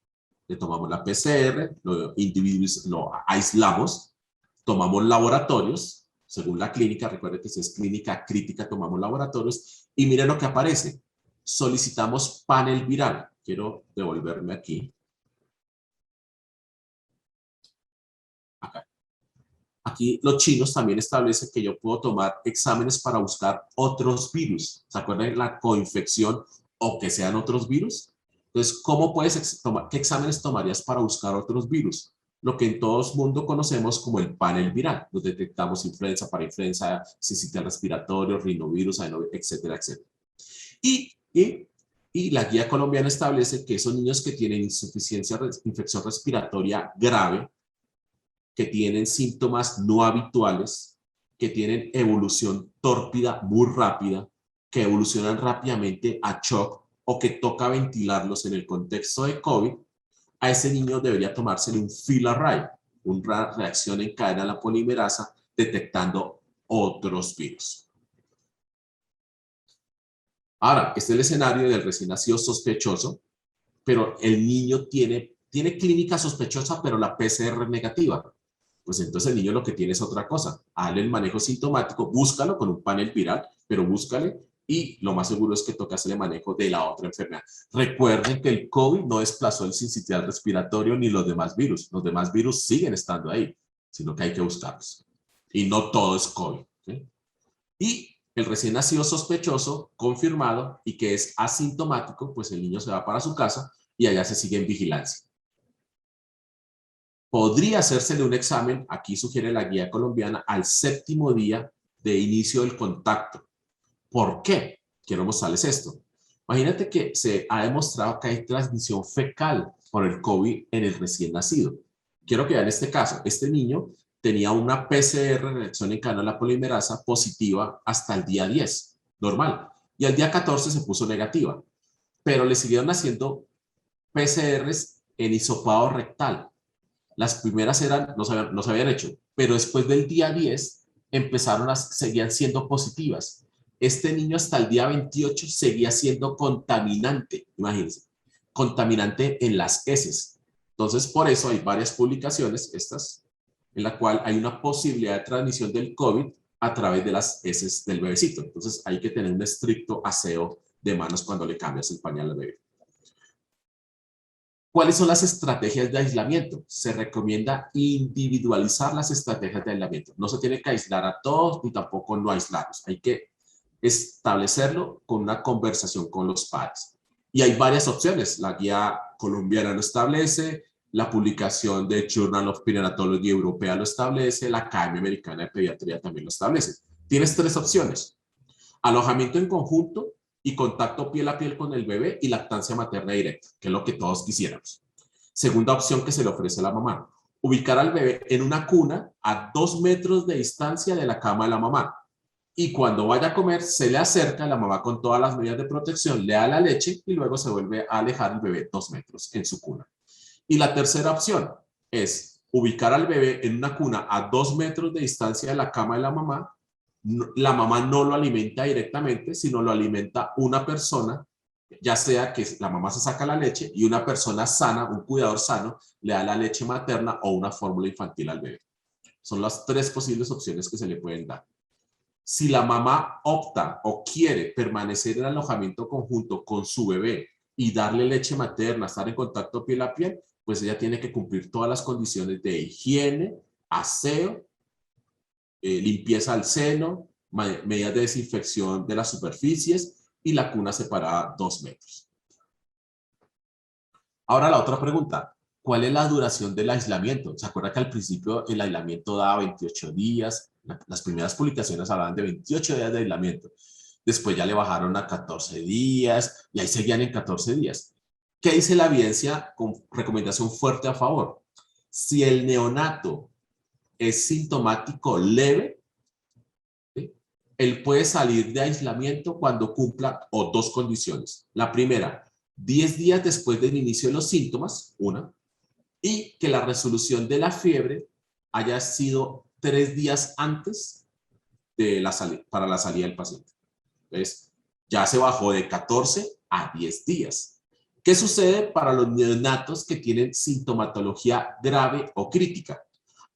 Le tomamos la PCR, lo aislamos, tomamos laboratorios, según la clínica, recuerden que si es clínica crítica, tomamos laboratorios y miren lo que aparece. Solicitamos panel viral. Quiero devolverme aquí. Acá. Aquí los chinos también establecen que yo puedo tomar exámenes para buscar otros virus. ¿Se acuerdan de la coinfección o que sean otros virus? Entonces, ¿cómo puedes tomar, qué exámenes tomarías para buscar otros virus? Lo que en todo el mundo conocemos como el panel viral. Nos detectamos influenza, parainfluenza, sincitial respiratorio, rinovirus, adenovirus, etcétera, etcétera. Y, y, y la guía colombiana establece que esos niños que tienen infección respiratoria grave, que tienen síntomas no habituales, que tienen evolución tórpida muy rápida, que evolucionan rápidamente a shock o que toca ventilarlos en el contexto de COVID, a ese niño debería tomársele un fill-array, una reacción en cadena a la polimerasa detectando otros virus. Ahora, este es el escenario del recién nacido sospechoso, pero el niño tiene clínica sospechosa, pero la PCR es negativa. Pues entonces el niño lo que tiene es otra cosa. Hazle el manejo sintomático, búscalo con un panel viral, pero búscale y lo más seguro es que toca hacerle manejo de la otra enfermedad. Recuerden que el COVID no desplazó el sincitial respiratorio ni los demás virus. Los demás virus siguen estando ahí, sino que hay que buscarlos. Y no todo es COVID. ¿Sí? Y el recién nacido sospechoso, confirmado y que es asintomático, pues el niño se va para su casa y allá se sigue en vigilancia. Podría hacérsele un examen, aquí sugiere la guía colombiana, al 7º día de inicio del contacto. ¿Por qué? Quiero mostrarles esto. Imagínate que se ha demostrado que hay transmisión fecal por el COVID en el recién nacido. Quiero que vean este caso. Este niño tenía una PCR, reacción en cadena de la polimerasa, positiva hasta el día 10, normal. Y al día 14 se puso negativa. Pero le siguieron haciendo PCRs en hisopado rectal. Las primeras no se habían hecho, pero después del día 10 seguían siendo positivas. Este niño hasta el día 28 seguía siendo contaminante, imagínense, contaminante en las heces. Entonces, por eso hay varias publicaciones, estas, en la cual hay una posibilidad de transmisión del COVID a través de las heces del bebecito. Entonces, hay que tener un estricto aseo de manos cuando le cambias el pañal al bebé. ¿Cuáles son las estrategias de aislamiento? Se recomienda individualizar las estrategias de aislamiento. No se tiene que aislar a todos ni tampoco no aislarlos. Hay que establecerlo con una conversación con los padres. Y hay varias opciones. La guía colombiana lo establece, la publicación de Journal of Perinatology Europea lo establece, la Academia Americana de Pediatría también lo establece. Tienes 3 opciones. Alojamiento en conjunto y contacto piel a piel con el bebé y lactancia materna directa, que es lo que todos quisiéramos. Segunda opción que se le ofrece a la mamá, ubicar al bebé en una cuna a 2 metros de distancia de la cama de la mamá. Y cuando vaya a comer, se le acerca la mamá con todas las medidas de protección, le da la leche y luego se vuelve a alejar el bebé 2 metros en su cuna. Y la tercera opción es ubicar al bebé en una cuna a 2 metros de distancia de la cama de la mamá no lo alimenta directamente, sino lo alimenta una persona, ya sea que la mamá se saca la leche y una persona sana, un cuidador sano, le da la leche materna o una fórmula infantil al bebé. Son las 3 posibles opciones que se le pueden dar. Si la mamá opta o quiere permanecer en alojamiento conjunto con su bebé y darle leche materna, estar en contacto piel a piel, pues ella tiene que cumplir todas las condiciones de higiene, aseo, limpieza al seno, medidas de desinfección de las superficies y la cuna separada 2 metros. Ahora la otra pregunta, ¿cuál es la duración del aislamiento? ¿Se acuerda que al principio el aislamiento daba 28 días? Las primeras publicaciones hablaban de 28 días de aislamiento. Después ya le bajaron a 14 días y ahí seguían en 14 días. ¿Qué dice la evidencia con recomendación fuerte a favor? Si el neonato es sintomático leve, ¿sí?, él puede salir de aislamiento cuando cumpla 2 condiciones. La primera, 10 días después del inicio de los síntomas, una, y que la resolución de la fiebre haya sido 3 días antes de para la salida del paciente. Entonces, ya se bajó de 14 a 10 días. ¿Qué sucede para los neonatos que tienen sintomatología grave o crítica?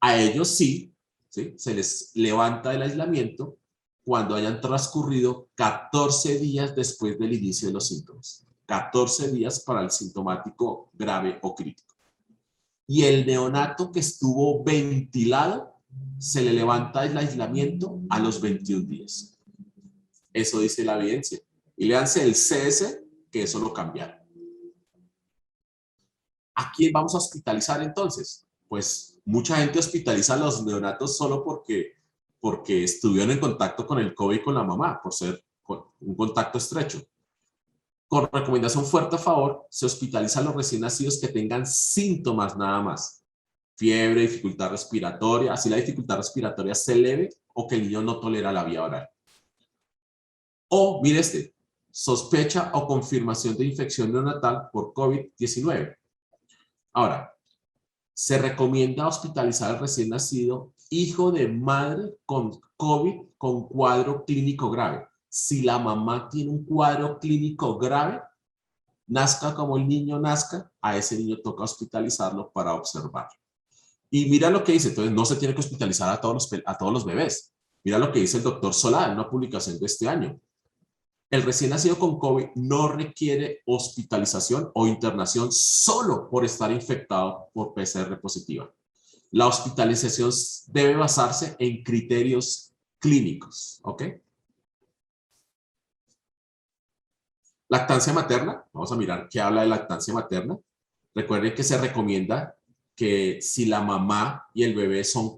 A ellos sí, se les levanta el aislamiento cuando hayan transcurrido 14 días después del inicio de los síntomas. 14 días para el sintomático grave o crítico. Y el neonato que estuvo ventilado, se le levanta el aislamiento a los 21 días. Eso dice la evidencia. Y léanse el CS, que eso lo cambiaron. ¿A quién vamos a hospitalizar entonces? Pues mucha gente hospitaliza a los neonatos solo porque estuvieron en contacto con el COVID con la mamá, por ser un contacto estrecho. Con recomendación fuerte a favor, se hospitaliza a los recién nacidos que tengan síntomas nada más. Fiebre, dificultad respiratoria, así la dificultad respiratoria se leve o que el niño no tolera la vía oral. O, mire este, sospecha o confirmación de infección neonatal por COVID-19. Ahora, se recomienda hospitalizar al recién nacido hijo de madre con COVID con cuadro clínico grave. Si la mamá tiene un cuadro clínico grave, nazca como el niño nazca, a ese niño toca hospitalizarlo para observar. Y mira lo que dice, entonces no se tiene que hospitalizar a todos los bebés. Mira lo que dice el doctor Solá en una publicación de este año. El recién nacido con COVID no requiere hospitalización o internación solo por estar infectado por PCR positiva. La hospitalización debe basarse en criterios clínicos, ¿ok? Lactancia materna, vamos a mirar qué habla de lactancia materna. Recuerden que se recomienda que si la mamá y el bebé son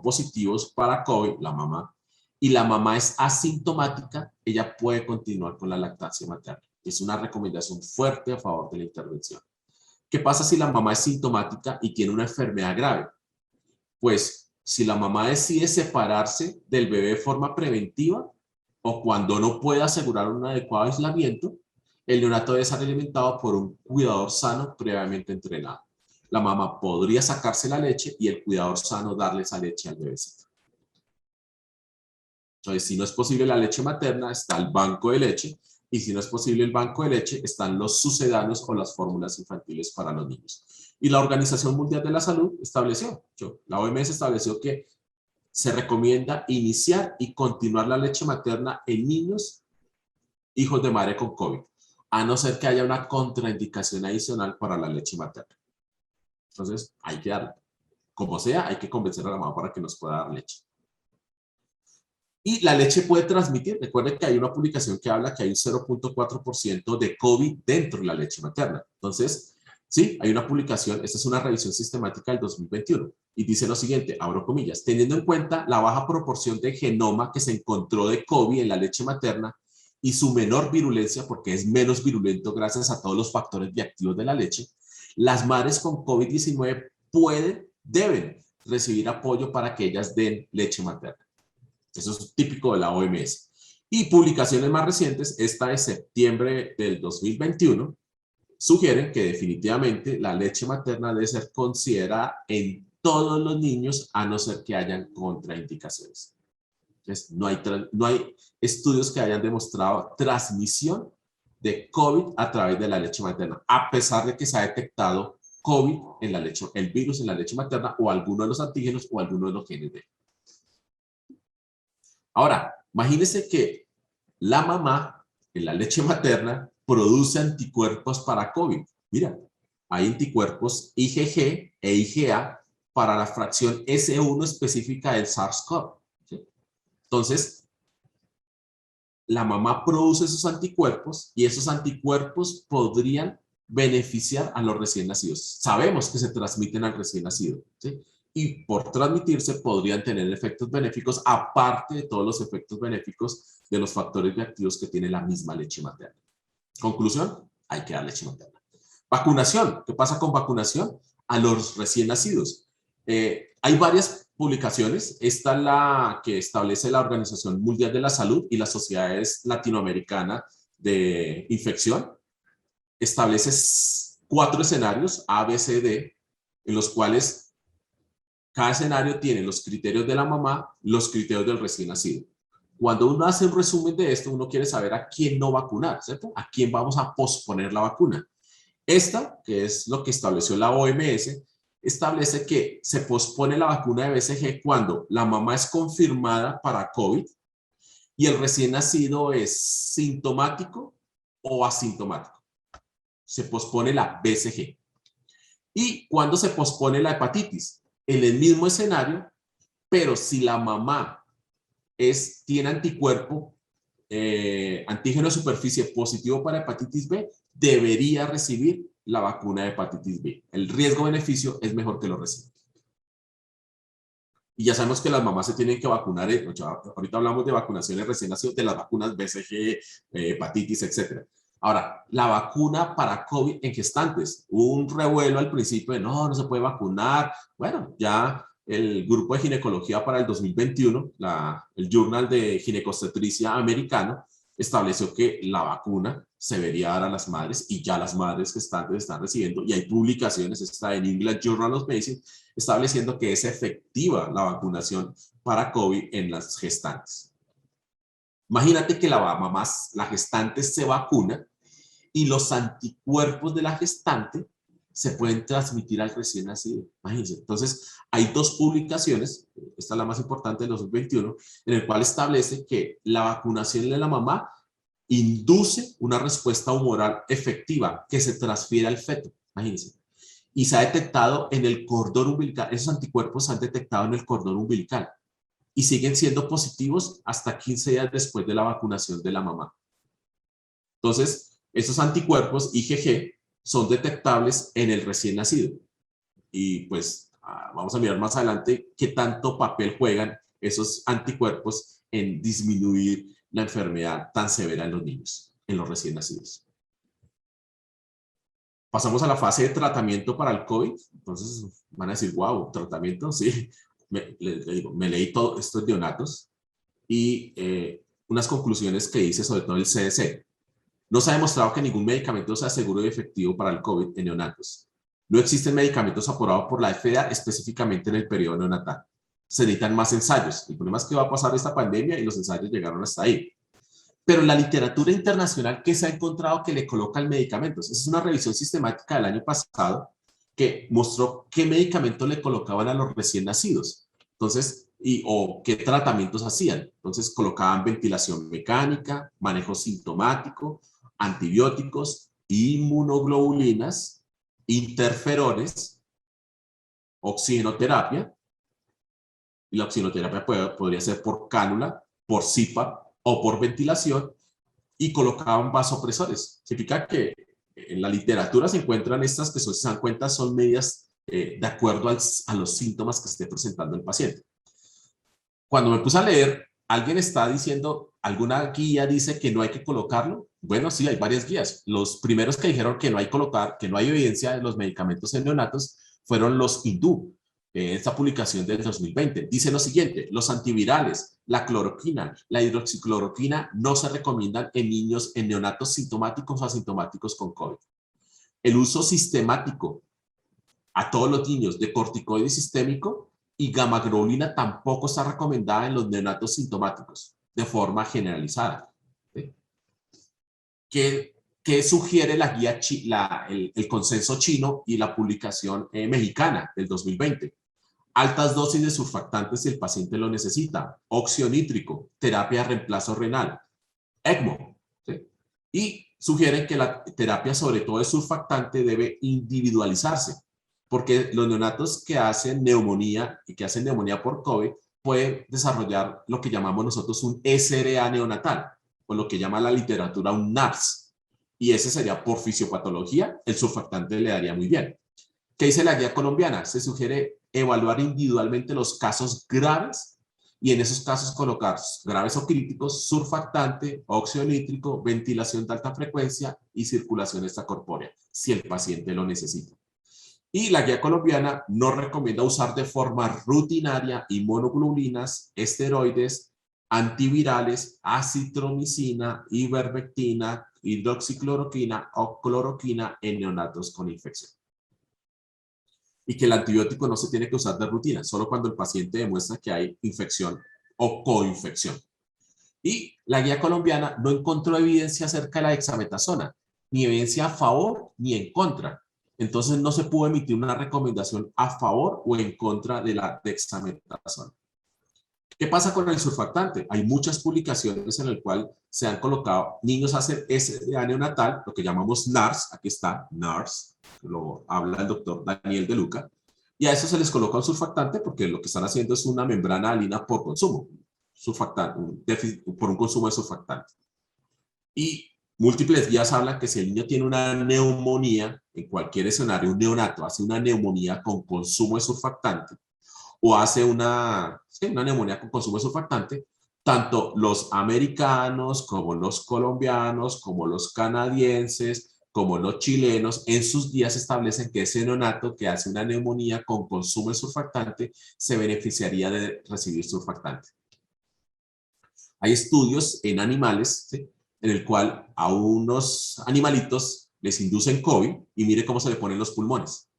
positivos para COVID, la mamá, y la mamá es asintomática, ella puede continuar con la lactancia materna. Es una recomendación fuerte a favor de la intervención. ¿Qué pasa si la mamá es sintomática y tiene una enfermedad grave? Pues si la mamá decide separarse del bebé de forma preventiva o cuando no puede asegurar un adecuado aislamiento, el neonato debe ser alimentado por un cuidador sano previamente entrenado. La mamá podría sacarse la leche y el cuidador sano darle esa leche al bebecito. Entonces, si no es posible la leche materna, está el banco de leche, y si no es posible el banco de leche, están los sucedáneos o las fórmulas infantiles para los niños. Y la Organización Mundial de la Salud estableció, la OMS estableció que se recomienda iniciar y continuar la leche materna en niños hijos de madre con COVID, a no ser que haya una contraindicación adicional para la leche materna. Entonces, hay que dar, como sea, hay que convencer a la mamá para que nos pueda dar leche. Y la leche puede transmitir, recuerden que hay una publicación que habla que hay un 0.4% de COVID dentro de la leche materna. Entonces, sí, hay una publicación, esta es una revisión sistemática del 2021, y dice lo siguiente, abro comillas, teniendo en cuenta la baja proporción de genoma que se encontró de COVID en la leche materna y su menor virulencia, porque es menos virulento gracias a todos los factores bioactivos de la leche, las madres con COVID-19 deben recibir apoyo para que ellas den leche materna. Eso es típico de la OMS. Y publicaciones más recientes, esta de septiembre del 2021, sugieren que definitivamente la leche materna debe ser considerada en todos los niños a no ser que hayan contraindicaciones. Entonces, no hay estudios que hayan demostrado transmisión de COVID a través de la leche materna, a pesar de que se ha detectado COVID en la leche, el virus en la leche materna o alguno de los antígenos o alguno de los genes de. Ahora, imagínense que la mamá en la leche materna produce anticuerpos para COVID. Mira, hay anticuerpos IgG e IgA para la fracción S1 específica del SARS-CoV. ¿Sí? Entonces, la mamá produce esos anticuerpos y esos anticuerpos podrían beneficiar a los recién nacidos. Sabemos que se transmiten al recién nacido, ¿sí? Y por transmitirse podrían tener efectos benéficos, aparte de todos los efectos benéficos de los factores bioactivos que tiene la misma leche materna. Conclusión, hay que dar leche materna. Vacunación, ¿qué pasa con vacunación? A los recién nacidos. Hay varias publicaciones, esta es la que establece la Organización Mundial de la Salud y las sociedades latinoamericanas de infección. Establece 4 escenarios, A, B, C, D, en los cuales cada escenario tiene los criterios de la mamá, los criterios del recién nacido. Cuando uno hace un resumen de esto, uno quiere saber a quién no vacunar, ¿cierto? A quién vamos a posponer la vacuna. Esta, que es lo que estableció la OMS, establece que se pospone la vacuna de BCG cuando la mamá es confirmada para COVID y el recién nacido es sintomático o asintomático. Se pospone la BCG. ¿Y cuándo se pospone la hepatitis? En el mismo escenario, pero si la mamá tiene anticuerpo, antígeno de superficie positivo para hepatitis B, debería recibir la vacuna de hepatitis B. El riesgo-beneficio es mejor que lo reciban. Y ya sabemos que las mamás se tienen que vacunar. Ahorita hablamos de vacunaciones recién nacidos, de las vacunas BCG, hepatitis, etc. Ahora, la vacuna para COVID en gestantes. Hubo un revuelo al principio de no se puede vacunar. Bueno, ya el grupo de ginecología para el 2021, el Journal de Ginecobstetricia americano, estableció que la vacuna se debería dar a las madres y ya las madres gestantes están recibiendo, y hay publicaciones, está en England Journal of Medicine, estableciendo que es efectiva la vacunación para COVID en las gestantes. Imagínate que la gestante se vacuna y los anticuerpos de la gestante se pueden transmitir al recién nacido. Imagínense. Entonces, hay dos publicaciones, esta es la más importante de 2021, en el cual establece que la vacunación de la mamá induce una respuesta humoral efectiva que se transfiere al feto. Imagínense. Y se ha detectado en el cordón umbilical, esos anticuerpos se han detectado en el cordón umbilical y siguen siendo positivos hasta 15 días después de la vacunación de la mamá. Entonces, esos anticuerpos IgG son detectables en el recién nacido. Y pues vamos a mirar más adelante qué tanto papel juegan esos anticuerpos en disminuir la enfermedad tan severa en los niños, en los recién nacidos. Pasamos a la fase de tratamiento para el COVID. Entonces van a decir, wow, tratamiento, sí. Me leí todo esto de neonatos y unas conclusiones que dice sobre todo el CDC. No se ha demostrado que ningún medicamento sea seguro y efectivo para el COVID en neonatos. No existen medicamentos aprobados por la FDA específicamente en el periodo neonatal. Se necesitan más ensayos. El problema es que va a pasar esta pandemia y los ensayos llegaron hasta ahí. Pero la literatura internacional, ¿qué se ha encontrado que le colocan medicamentos? Esa es una revisión sistemática del año pasado que mostró qué medicamentos le colocaban a los recién nacidos. Entonces, o qué tratamientos hacían. Entonces, colocaban ventilación mecánica, manejo sintomático, antibióticos, inmunoglobulinas, interferones, oxigenoterapia, y la oxigenoterapia podría ser por cánula, por CPAP o por ventilación, y colocaban vasopresores. Significa que en la literatura se encuentran estas que, si se dan cuenta, son medidas de acuerdo a los síntomas que esté presentando el paciente. Cuando me puse a leer, alguien está diciendo, alguna guía dice que no hay que colocarlo. Bueno, sí, hay varias guías. Los primeros que dijeron que no hay que no hay evidencia de los medicamentos en neonatos fueron los hindú. Esta publicación del 2020 dice lo siguiente: los antivirales, la cloroquina, la hidroxicloroquina no se recomiendan en niños, en neonatos sintomáticos o asintomáticos con COVID. El uso sistemático a todos los niños de corticoide sistémico y gamaglobulina tampoco está recomendada en los neonatos sintomáticos de forma generalizada. ¿Sí? ¿Qué sugiere la guía, el consenso chino y la publicación mexicana del 2020? Altas dosis de surfactantes si el paciente lo necesita, óxido nítrico, terapia de reemplazo renal, ECMO. ¿Sí? Y sugieren que la terapia, sobre todo de surfactante, debe individualizarse, porque los neonatos que hacen neumonía y que hacen neumonía por COVID pueden desarrollar lo que llamamos nosotros un SRA neonatal, o lo que llama la literatura un NARS. Y ese sería por fisiopatología, el surfactante le daría muy bien. ¿Qué dice la guía colombiana? Se sugiere evaluar individualmente los casos graves y en esos casos colocar graves o críticos, surfactante, óxido nítrico, ventilación de alta frecuencia y circulación extracorpórea, si el paciente lo necesita. Y la guía colombiana no recomienda usar de forma rutinaria inmunoglobulinas, esteroides, antivirales, acitromicina, ivermectina, hidroxicloroquina o cloroquina en neonatos con infección. Y que el antibiótico no se tiene que usar de rutina, solo cuando el paciente demuestra que hay infección o coinfección. Y la guía colombiana no encontró evidencia acerca de la dexametasona, ni evidencia a favor ni en contra. Entonces no se pudo emitir una recomendación a favor o en contra de la dexametasona. ¿Qué pasa con el surfactante? Hay muchas publicaciones en las cuales se han colocado niños a hacer SRA neonatal, lo que llamamos NARS, aquí está, NARS, lo habla el doctor Daniel De Luca, y a eso se les coloca un surfactante porque lo que están haciendo es una membrana alina por consumo, por un consumo de surfactante. Y múltiples guías hablan que si el niño tiene una neumonía, en cualquier escenario, un neonato hace una neumonía con consumo de surfactante o hace una neumonía con consumo de surfactante, tanto los americanos como los colombianos, como los canadienses, como los chilenos, en sus guías establecen que ese neonato que hace una neumonía con consumo de surfactante se beneficiaría de recibir surfactante. Hay estudios en animales, ¿sí?, en el cual a unos animalitos les inducen COVID y mire cómo se le ponen los pulmones.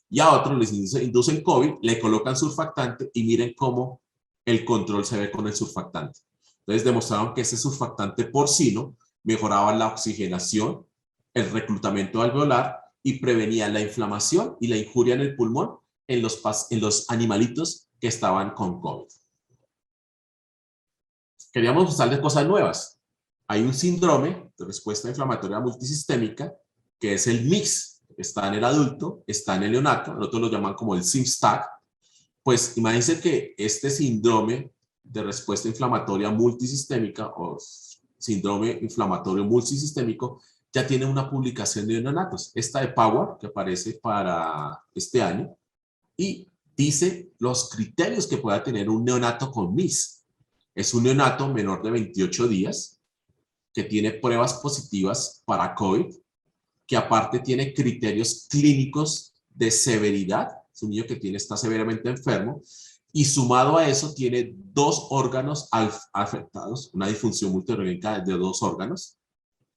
Y a otros les inducen COVID, le colocan surfactante y miren cómo el control se ve con el surfactante. Entonces demostraron que ese surfactante porcino mejoraba la oxigenación, el reclutamiento alveolar y prevenía la inflamación y la injuria en el pulmón en los animalitos que estaban con COVID. Queríamos mostrarles cosas nuevas. Hay un síndrome de respuesta inflamatoria multisistémica que es el MIX. Está en el adulto, está en el neonato, nosotros lo llaman como el SIMSTAC. Pues imagínense que este síndrome de respuesta inflamatoria multisistémica o síndrome inflamatorio multisistémico ya tiene una publicación de neonatos. Esta de Power, que aparece para este año, y dice los criterios que pueda tener un neonato con MIS. Es un neonato menor de 28 días que tiene pruebas positivas para COVID, que aparte tiene criterios clínicos de severidad. Es un niño que está severamente enfermo y sumado a eso tiene 2 órganos afectados, una disfunción multiorgánica de 2 órganos,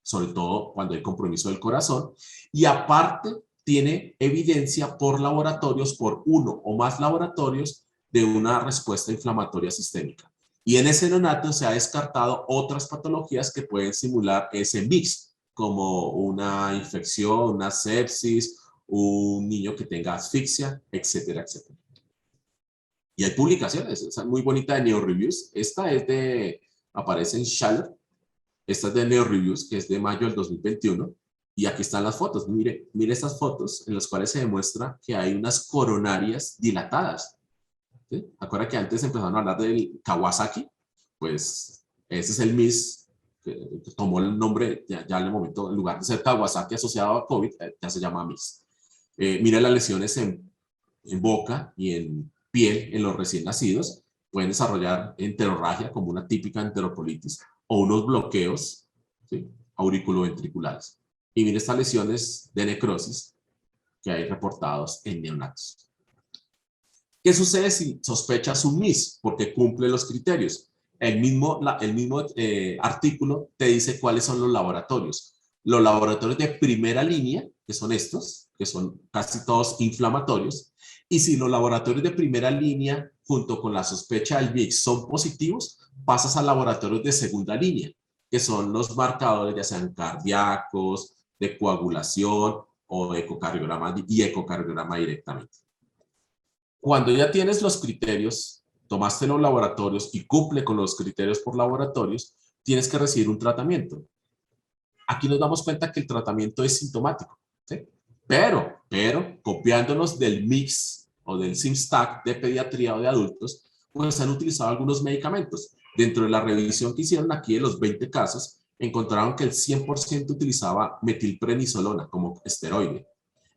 sobre todo cuando hay compromiso del corazón, y aparte tiene evidencia por laboratorios, por 1 o más laboratorios de una respuesta inflamatoria sistémica. Y en ese neonato se ha descartado otras patologías que pueden simular ese mix, como una infección, una sepsis, un niño que tenga asfixia, etcétera, etcétera. Y hay publicaciones, esa es muy bonita de NeoReviews. Esta es aparece en Schaller. Esta es de NeoReviews, que es de mayo del 2021. Y aquí están las fotos. Mire estas fotos en las cuales se demuestra que hay unas coronarias dilatadas. ¿Sí? Acuerda que antes empezaron a hablar del Kawasaki, pues ese es el MIS que tomó el nombre ya en el momento, en lugar de ser Kawasaki asociado a COVID, ya se llama MIS. Mira las lesiones en boca y en piel en los recién nacidos, pueden desarrollar enterorragia como una típica enterocolitis o unos bloqueos, ¿sí?, auriculoventriculares. Y mira estas lesiones de necrosis que hay reportados en neonatos. ¿Qué sucede si sospechas un MIS? Porque cumple los criterios. El mismo artículo te dice cuáles son los laboratorios. Los laboratorios de primera línea, que son estos, que son casi todos inflamatorios, y si los laboratorios de primera línea, junto con la sospecha del MIS, son positivos, pasas a laboratorios de segunda línea, que son los marcadores, ya sean cardíacos, de coagulación o de ecocardiograma y ecocardiograma directamente. Cuando ya tienes los criterios, tomaste los laboratorios y cumple con los criterios por laboratorios, tienes que recibir un tratamiento. Aquí nos damos cuenta que el tratamiento es sintomático, ¿sí? Pero, copiándonos del MIX o del SIMSTAC de pediatría o de adultos, pues han utilizado algunos medicamentos. Dentro de la revisión que hicieron aquí de los 20 casos, encontraron que el 100% utilizaba metilprednisolona como esteroide.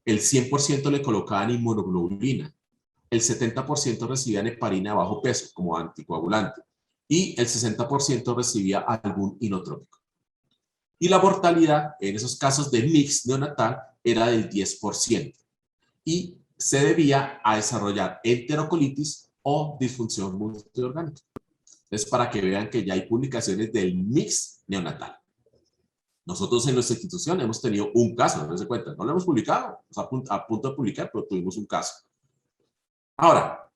El 100% le colocaban inmunoglobulina. El 70% recibía heparina de bajo peso como anticoagulante y el 60% recibía algún inotrópico. Y la mortalidad en esos casos de mix neonatal era del 10% y se debía a desarrollar enterocolitis o disfunción multiorgánica. Es para que vean que ya hay publicaciones del mix neonatal. Nosotros en nuestra institución hemos tenido un caso, no se cuenta, no lo hemos publicado, a punto de publicar, pero tuvimos un caso. Ahora,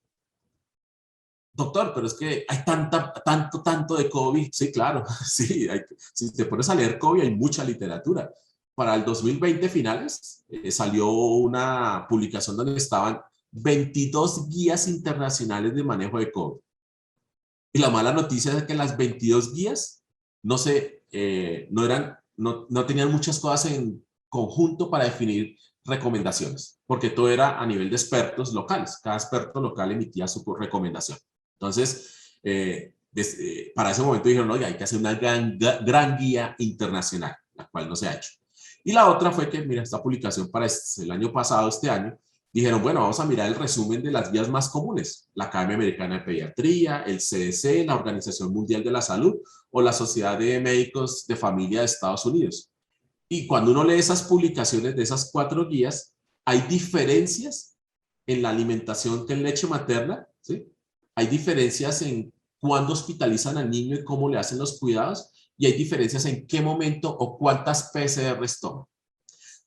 doctor, pero es que hay tanto de COVID. Sí, claro, sí. Si te pones a leer COVID, hay mucha literatura. Para el 2020 finales, salió una publicación donde estaban 22 guías internacionales de manejo de COVID. Y la mala noticia es que las 22 guías no tenían muchas cosas en conjunto para definir recomendaciones, porque todo era a nivel de expertos locales. Cada experto local emitía su recomendación. Entonces, para ese momento dijeron, oye, hay que hacer una gran guía internacional, la cual no se ha hecho. Y la otra fue que, mira, esta publicación para el año pasado, este año, dijeron, bueno, vamos a mirar el resumen de las guías más comunes, la Academia Americana de Pediatría, el CDC, la Organización Mundial de la Salud o la Sociedad de Médicos de Familia de Estados Unidos. Y cuando uno lee esas publicaciones de esas 4 guías, hay diferencias en la alimentación en leche materna, ¿sí? Hay diferencias en cuándo hospitalizan al niño y cómo le hacen los cuidados, y hay diferencias en qué momento o cuántas PCRs toman.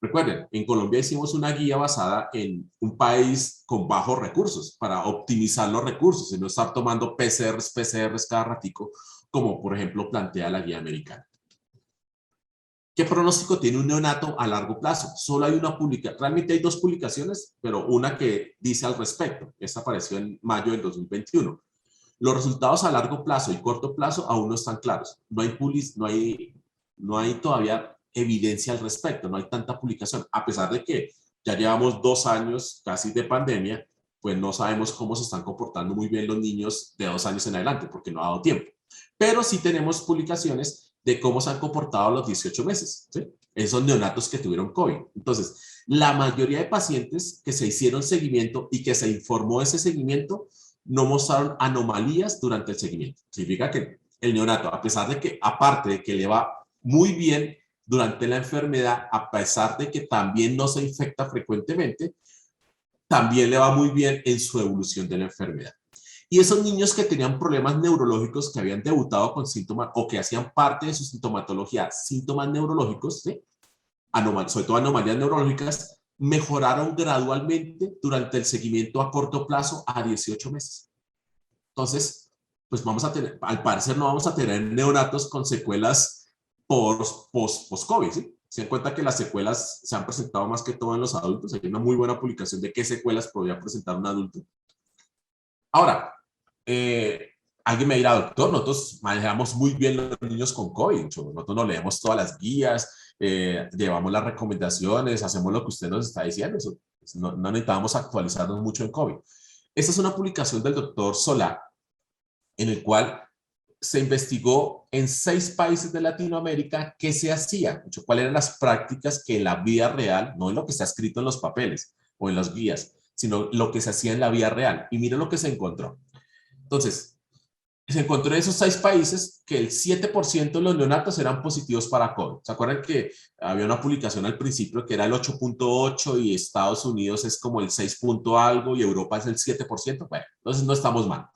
Recuerden, en Colombia hicimos una guía basada en un país con bajos recursos para optimizar los recursos y no estar tomando PCRs cada ratico, como por ejemplo plantea la guía americana. ¿Qué pronóstico tiene un neonato a largo plazo? Solo hay una publicación, realmente hay 2 publicaciones, pero una que dice al respecto. Esta apareció en mayo del 2021. Los resultados a largo plazo y corto plazo aún no están claros. No hay todavía evidencia al respecto, no hay tanta publicación, a pesar de que ya llevamos 2 años casi de pandemia, pues no sabemos cómo se están comportando muy bien los niños de 2 años en adelante, porque no ha dado tiempo. Pero sí tenemos publicaciones de cómo se han comportado a los 18 meses, ¿sí? Esos neonatos que tuvieron COVID. Entonces, la mayoría de pacientes que se hicieron seguimiento y que se informó de ese seguimiento no mostraron anomalías durante el seguimiento. Significa que el neonato, a pesar de que, aparte de que le va muy bien durante la enfermedad, a pesar de que también no se infecta frecuentemente, también le va muy bien en su evolución de la enfermedad. Y esos niños que tenían problemas neurológicos, que habían debutado con síntomas o que hacían parte de su sintomatología, síntomas neurológicos, ¿sí? Sobre todo anomalías neurológicas, mejoraron gradualmente durante el seguimiento a corto plazo a 18 meses. Entonces, pues vamos a tener, al parecer no vamos a tener neonatos con secuelas post-COVID, ¿sí? Se dan cuenta que las secuelas se han presentado más que todo en los adultos. Hay una muy buena publicación de qué secuelas podría presentar un adulto. Ahora, alguien me dirá, doctor, nosotros manejamos muy bien los niños con COVID. Nosotros nos leemos todas las guías, llevamos las recomendaciones, hacemos lo que usted nos está diciendo. No necesitamos actualizarnos mucho en COVID. Esta es una publicación del doctor Solá, en el cual se investigó en 6 países de Latinoamérica qué se hacía, cuáles eran las prácticas que en la vida real, no en lo que está escrito en los papeles o en las guías, sino lo que se hacía en la vida real. Y miren lo que se encontró. Entonces, se encontró en esos 6 países que el 7% de los neonatos eran positivos para COVID. ¿Se acuerdan que había una publicación al principio que era el 8.8 y Estados Unidos es como el 6 algo y Europa es el 7%? Bueno, entonces no estamos mal.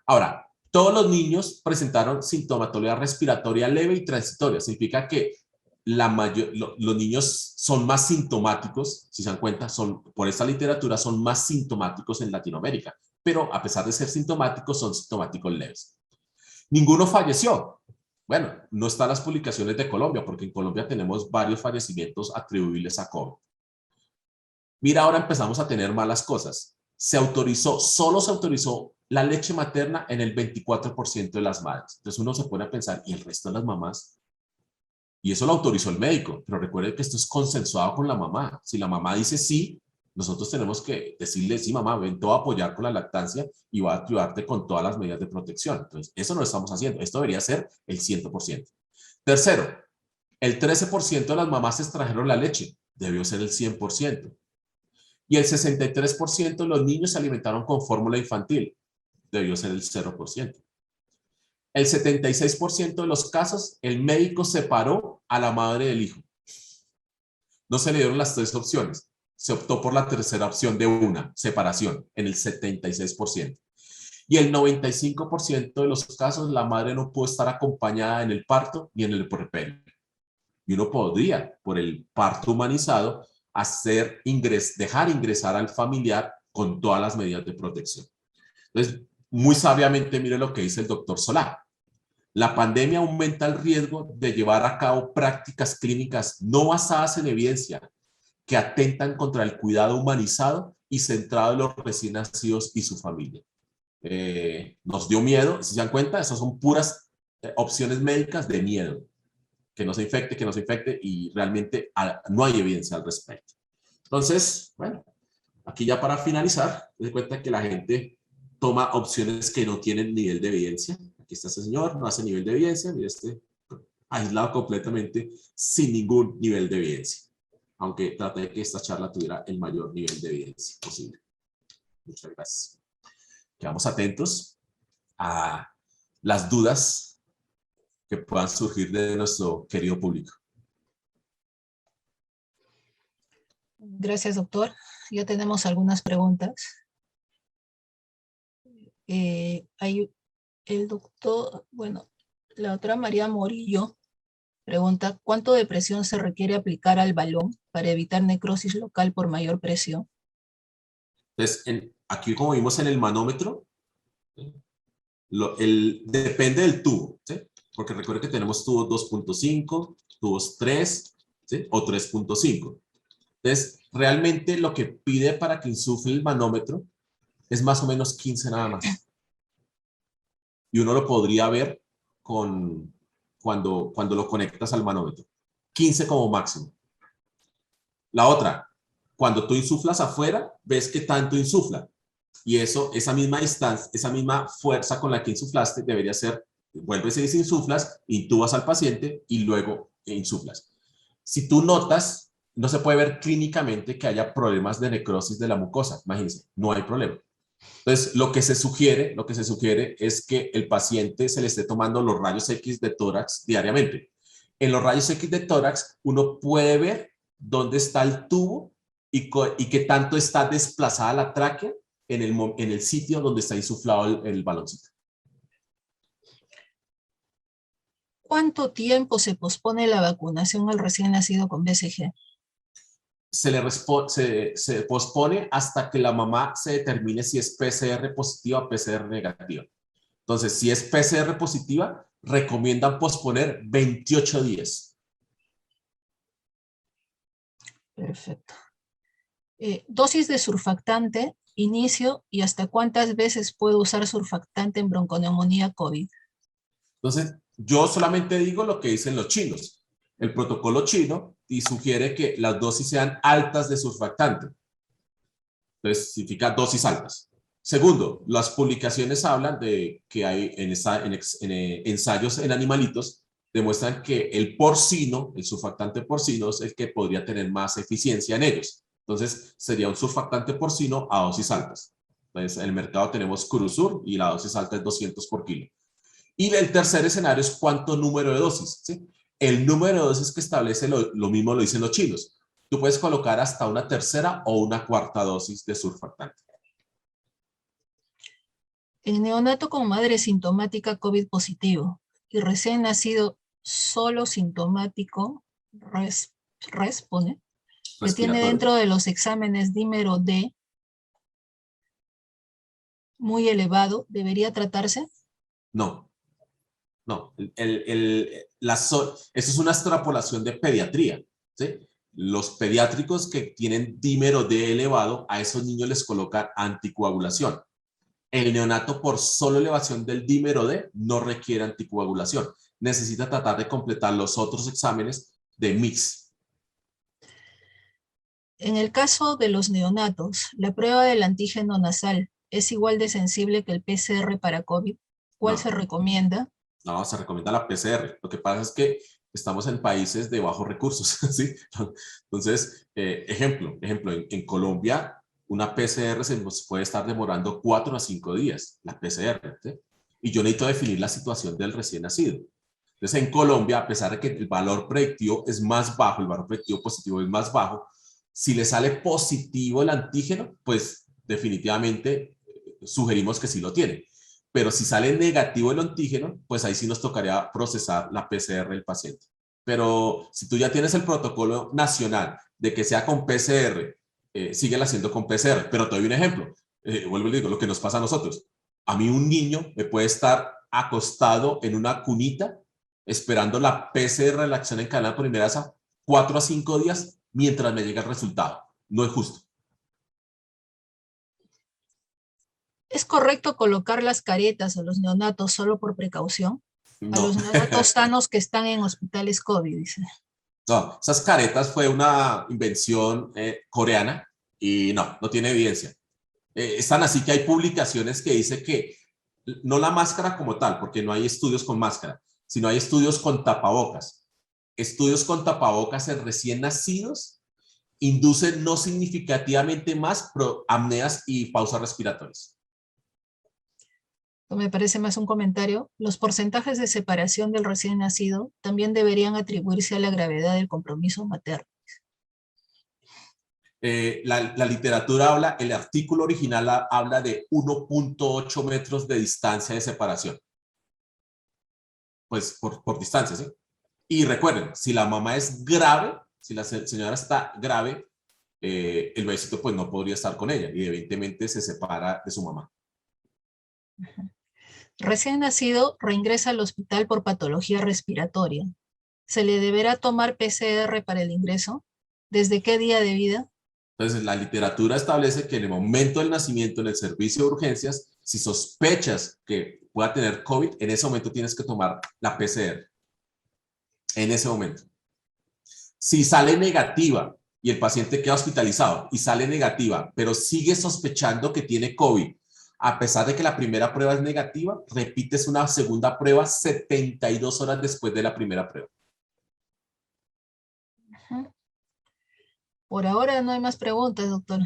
Ahora, todos los niños presentaron sintomatología respiratoria leve y transitoria. Significa que los niños son más sintomáticos, si se dan cuenta, por esta literatura son más sintomáticos en Latinoamérica, pero a pesar de ser sintomáticos, son sintomáticos leves. Ninguno falleció. Bueno, no están las publicaciones de Colombia, porque en Colombia tenemos varios fallecimientos atribuibles a COVID. Mira, ahora empezamos a tener malas cosas. Solo se autorizó la leche materna en el 24% de las madres. Entonces uno se pone a pensar, ¿y el resto de las mamás? Y eso lo autorizó el médico, pero recuerden que esto es consensuado con la mamá. Si la mamá dice sí, nosotros tenemos que decirle, sí, mamá, ven, te voy a apoyar con la lactancia y voy a ayudarte con todas las medidas de protección. Entonces, eso no lo estamos haciendo. Esto debería ser el 100%. Tercero, el 13% de las mamás extrajeron la leche. Debió ser el 100%. Y el 63% de los niños se alimentaron con fórmula infantil. Debió ser el 0%. El 76% de los casos, el médico separó a la madre del hijo. No se le dieron las 3 opciones. Se optó por la tercera opción de una, separación, en el 76%. Y el 95% de los casos, la madre no pudo estar acompañada en el parto ni en el puerperio. Y uno podría, por el parto humanizado, dejar ingresar al familiar con todas las medidas de protección. Entonces, muy sabiamente, mire lo que dice el doctor Solá. La pandemia aumenta el riesgo de llevar a cabo prácticas clínicas no basadas en evidencia que atentan contra el cuidado humanizado y centrado en los recién nacidos y su familia. Nos dio miedo, si se dan cuenta, esas son puras opciones médicas de miedo. Que no se infecte y realmente no hay evidencia al respecto. Entonces, bueno, aquí ya para finalizar, se cuenta que la gente toma opciones que no tienen nivel de evidencia. Aquí está este señor, no hace nivel de evidencia, mire este aislado completamente, sin ningún nivel de evidencia. Aunque traté de que esta charla tuviera el mayor nivel de evidencia posible. Muchas gracias. Quedamos atentos a las dudas que puedan surgir de nuestro querido público. Gracias, doctor. Ya tenemos algunas preguntas. Hay el doctor, bueno, la doctora María Morillo pregunta, ¿cuánto de presión se requiere aplicar al balón para evitar necrosis local por mayor presión? Entonces, aquí como vimos en el manómetro, depende del tubo, ¿sí? Porque recuerden que tenemos tubos 2.5, tubos 3, ¿sí? O 3.5. Entonces, realmente lo que pide para que insufle el manómetro es más o menos 15 nada más. Y uno lo podría ver cuando lo conectas al manómetro. 15 como máximo. La otra, cuando tú insuflas afuera, ves que tanto insufla. Y esa misma distancia, esa misma fuerza con la que insuflaste debería ser, vuelves y desinsuflas, intubas al paciente y luego insuflas. Si tú notas, no se puede ver clínicamente que haya problemas de necrosis de la mucosa. Imagínense, no hay problema. Entonces, lo que se sugiere es que el paciente se le esté tomando los rayos X de tórax diariamente. En los rayos X de tórax, uno puede ver dónde está el tubo y qué tanto está desplazada la tráquea en el sitio donde está insuflado el baloncito. ¿Cuánto tiempo se pospone la vacunación al recién nacido con BCG? Se pospone hasta que la mamá se determine si es PCR positiva o PCR negativa. Entonces, si es PCR positiva, recomiendan posponer 28 días. Perfecto. Dosis de surfactante, inicio y hasta cuántas veces puedo usar surfactante en bronconeumonía COVID. Entonces, yo solamente digo lo que dicen los chinos. El protocolo chino y sugiere que las dosis sean altas de surfactante. Entonces, significa dosis altas. Segundo, las publicaciones hablan de que hay ensayos en animalitos demuestran que el porcino, el surfactante porcino, es el que podría tener más eficiencia en ellos. Entonces, sería un surfactante porcino a dosis altas. Entonces, en el mercado tenemos Curusur y la dosis alta es 200 por kilo. Y el tercer escenario es cuánto número de dosis, ¿sí? El número de dosis que establece lo mismo lo dicen los chinos. Tú puedes colocar hasta una tercera o una cuarta dosis de surfactante. En neonato con madre sintomática COVID positivo y recién nacido solo sintomático, pone, que tiene dentro de los exámenes dímero D muy elevado, ¿debería tratarse? No. Eso es una extrapolación de pediatría, ¿sí? Los pediátricos que tienen dímero D elevado, a esos niños les colocan anticoagulación. El neonato por solo elevación del dímero D no requiere anticoagulación. Necesita tratar de completar los otros exámenes de mix. En el caso de los neonatos, ¿la prueba del antígeno nasal es igual de sensible que el PCR para COVID? ¿Cuál se recomienda? No, se recomienda la PCR. Lo que pasa es que estamos en países de bajos recursos, ¿sí? Entonces, ejemplo, en Colombia una PCR se nos puede estar demorando 4 a 5 días, la PCR, ¿sí? Y yo necesito definir la situación del recién nacido. Entonces, en Colombia, a pesar de que el valor predictivo es más bajo, el valor predictivo positivo es más bajo, si le sale positivo el antígeno, pues definitivamente sugerimos que sí lo tiene. Pero si sale negativo el antígeno, pues ahí sí nos tocaría procesar la PCR del paciente. Pero si tú ya tienes el protocolo nacional de que sea con PCR, síguela haciendo con PCR. Pero te doy un ejemplo. Vuelvo y digo, lo que nos pasa a nosotros. A mí un niño me puede estar acostado en una cunita esperando la PCR de la acción en cadena polimerasa 4 a 5 días mientras me llega el resultado. No es justo. ¿Es correcto colocar las caretas a los neonatos solo por precaución? No. A los neonatos sanos que están en hospitales COVID, dice. No, esas caretas fue una invención coreana y no tiene evidencia. Están así que hay publicaciones que dicen que no la máscara como tal, porque no hay estudios con máscara, sino hay estudios con tapabocas. Estudios con tapabocas en recién nacidos inducen no significativamente más apneas y pausas respiratorias. Me parece más un comentario. Los porcentajes de separación del recién nacido también deberían atribuirse a la gravedad del compromiso materno. La literatura habla, el artículo original habla de 1.8 metros de distancia de separación. Pues por distancia, ¿sí? Y recuerden, si la mamá es grave, si la señora está grave, el bebecito pues no podría estar con ella y evidentemente se separa de su mamá. Recién nacido reingresa al hospital por patología respiratoria. ¿Se le deberá tomar PCR para el ingreso? ¿Desde qué día de vida? Entonces, la literatura establece que en el momento del nacimiento en el servicio de urgencias, si sospechas que pueda tener COVID, en ese momento tienes que tomar la PCR. En ese momento. Si sale negativa y el paciente queda hospitalizado y sale negativa, pero sigue sospechando que tiene COVID, a pesar de que la primera prueba es negativa, repites una segunda prueba 72 horas después de la primera prueba. Por ahora no hay más preguntas, doctor.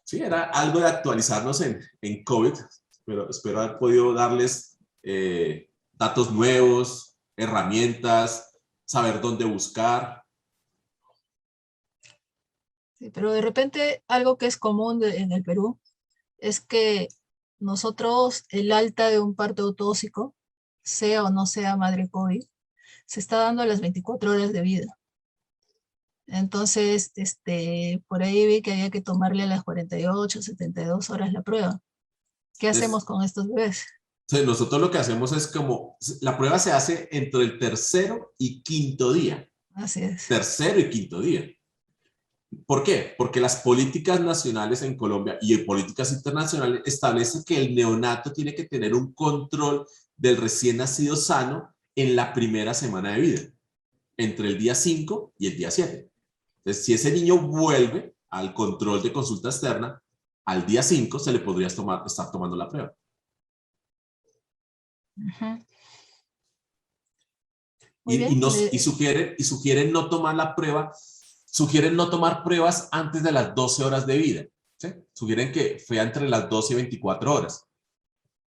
Sí, era algo de actualizarnos en COVID, pero espero haber podido darles datos nuevos, herramientas, saber dónde buscar. Sí, pero de repente algo que es común en el Perú es que nosotros el alta de un parto autóxico, sea o no sea madre COVID, se está dando a las 24 horas de vida. Entonces, por ahí vi que había que tomarle a las 48, 72 horas la prueba. ¿Qué hacemos con estos bebés? Entonces, nosotros lo que hacemos es como, la prueba se hace entre el tercero y quinto día. Así es. Tercero y quinto día. ¿Por qué? Porque las políticas nacionales en Colombia y en políticas internacionales establecen que el neonato tiene que tener un control del recién nacido sano en la primera semana de vida, entre el día 5 y el día 7. Entonces, si ese niño vuelve al control de consulta externa, al día 5 se le podría estar tomando la prueba. Uh-huh. Y sugieren no tomar la prueba, sugieren no tomar pruebas antes de las 12 horas de vida. ¿Sí? Sugieren que sea entre las 12 y 24 horas.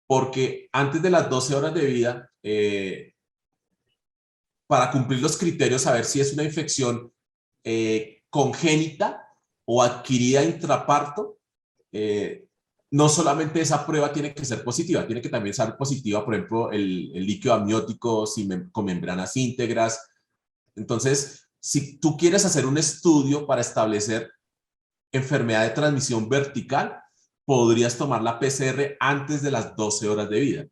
Porque antes de las 12 horas de vida, para cumplir los criterios, saber si es una infección congénita o adquirida intraparto, no solamente esa prueba tiene que ser positiva, tiene que también ser positiva, por ejemplo, el líquido amniótico con membranas íntegras. Entonces, si tú quieres hacer un estudio para establecer enfermedad de transmisión vertical, podrías tomar la PCR antes de las 12 horas de vida.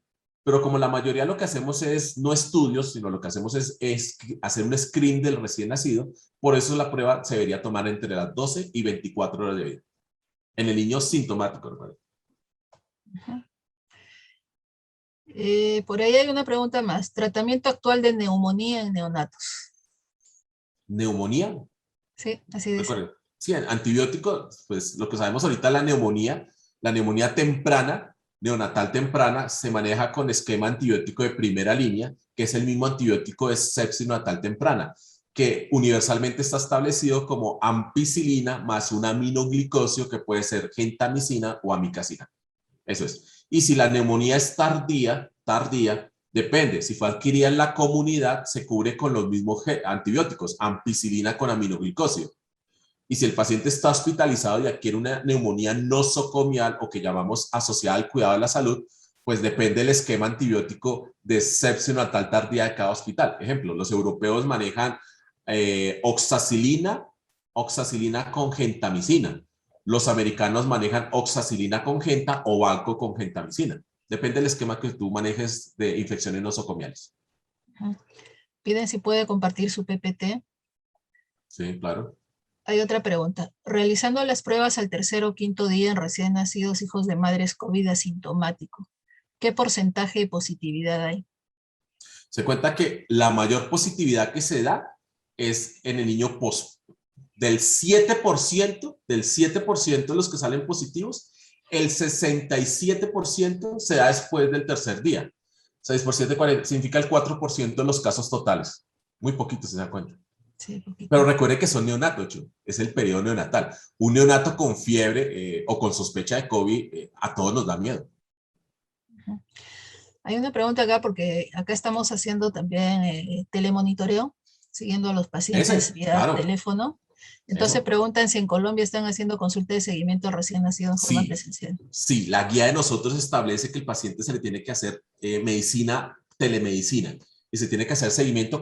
Pero como la mayoría lo que hacemos es no estudios, sino lo que hacemos es hacer un screen del recién nacido, por eso la prueba se debería tomar entre las 12 y 24 horas de vida. En el niño sintomático, ¿verdad? Por ahí hay una pregunta más. ¿Tratamiento actual de neumonía en neonatos? ¿Neumonía? Sí, así dice. Recuerden, sí, antibiótico, pues lo que sabemos ahorita, la neumonía temprana, neonatal temprana, se maneja con esquema antibiótico de primera línea, que es el mismo antibiótico de sepsis neonatal temprana, que universalmente está establecido como ampicilina más un aminoglicosio que puede ser gentamicina o amicacina. Eso es. Y si la neumonía es tardía, depende. Si fue adquirida en la comunidad, se cubre con los mismos antibióticos, ampicilina con aminoglicosio. Y si el paciente está hospitalizado y adquiere una neumonía nosocomial o que llamamos asociada al cuidado de la salud, pues depende del esquema antibiótico de sepsis neonatal tardía de cada hospital. Ejemplo, los europeos manejan oxacilina con gentamicina. Los americanos manejan oxacilina con genta o valco con gentamicina. Depende del esquema que tú manejes de infecciones nosocomiales. Piden si puede compartir su PPT. Sí, claro. Hay otra pregunta. Realizando las pruebas al tercer o quinto día en recién nacidos hijos de madres COVID asintomático, ¿qué porcentaje de positividad hay? Se cuenta que la mayor positividad que se da es en el niño post. Del 7% de los que salen positivos, el 67% se da después del tercer día. 6 por 7, 40, significa el 4% de los casos totales. Muy poquito, se da cuenta. Sí, poquito. Pero recuerde que son neonatos, Chu. Es el periodo neonatal. Un neonato con fiebre o con sospecha de COVID, a todos nos da miedo. Hay una pregunta acá, porque acá estamos haciendo también telemonitoreo, siguiendo a los pacientes vía Claro. teléfono. Entonces preguntan si en Colombia están haciendo consulta de seguimiento recién nacido en forma presencial. Sí, la guía de nosotros establece que el paciente se le tiene que hacer telemedicina, y se tiene que hacer seguimiento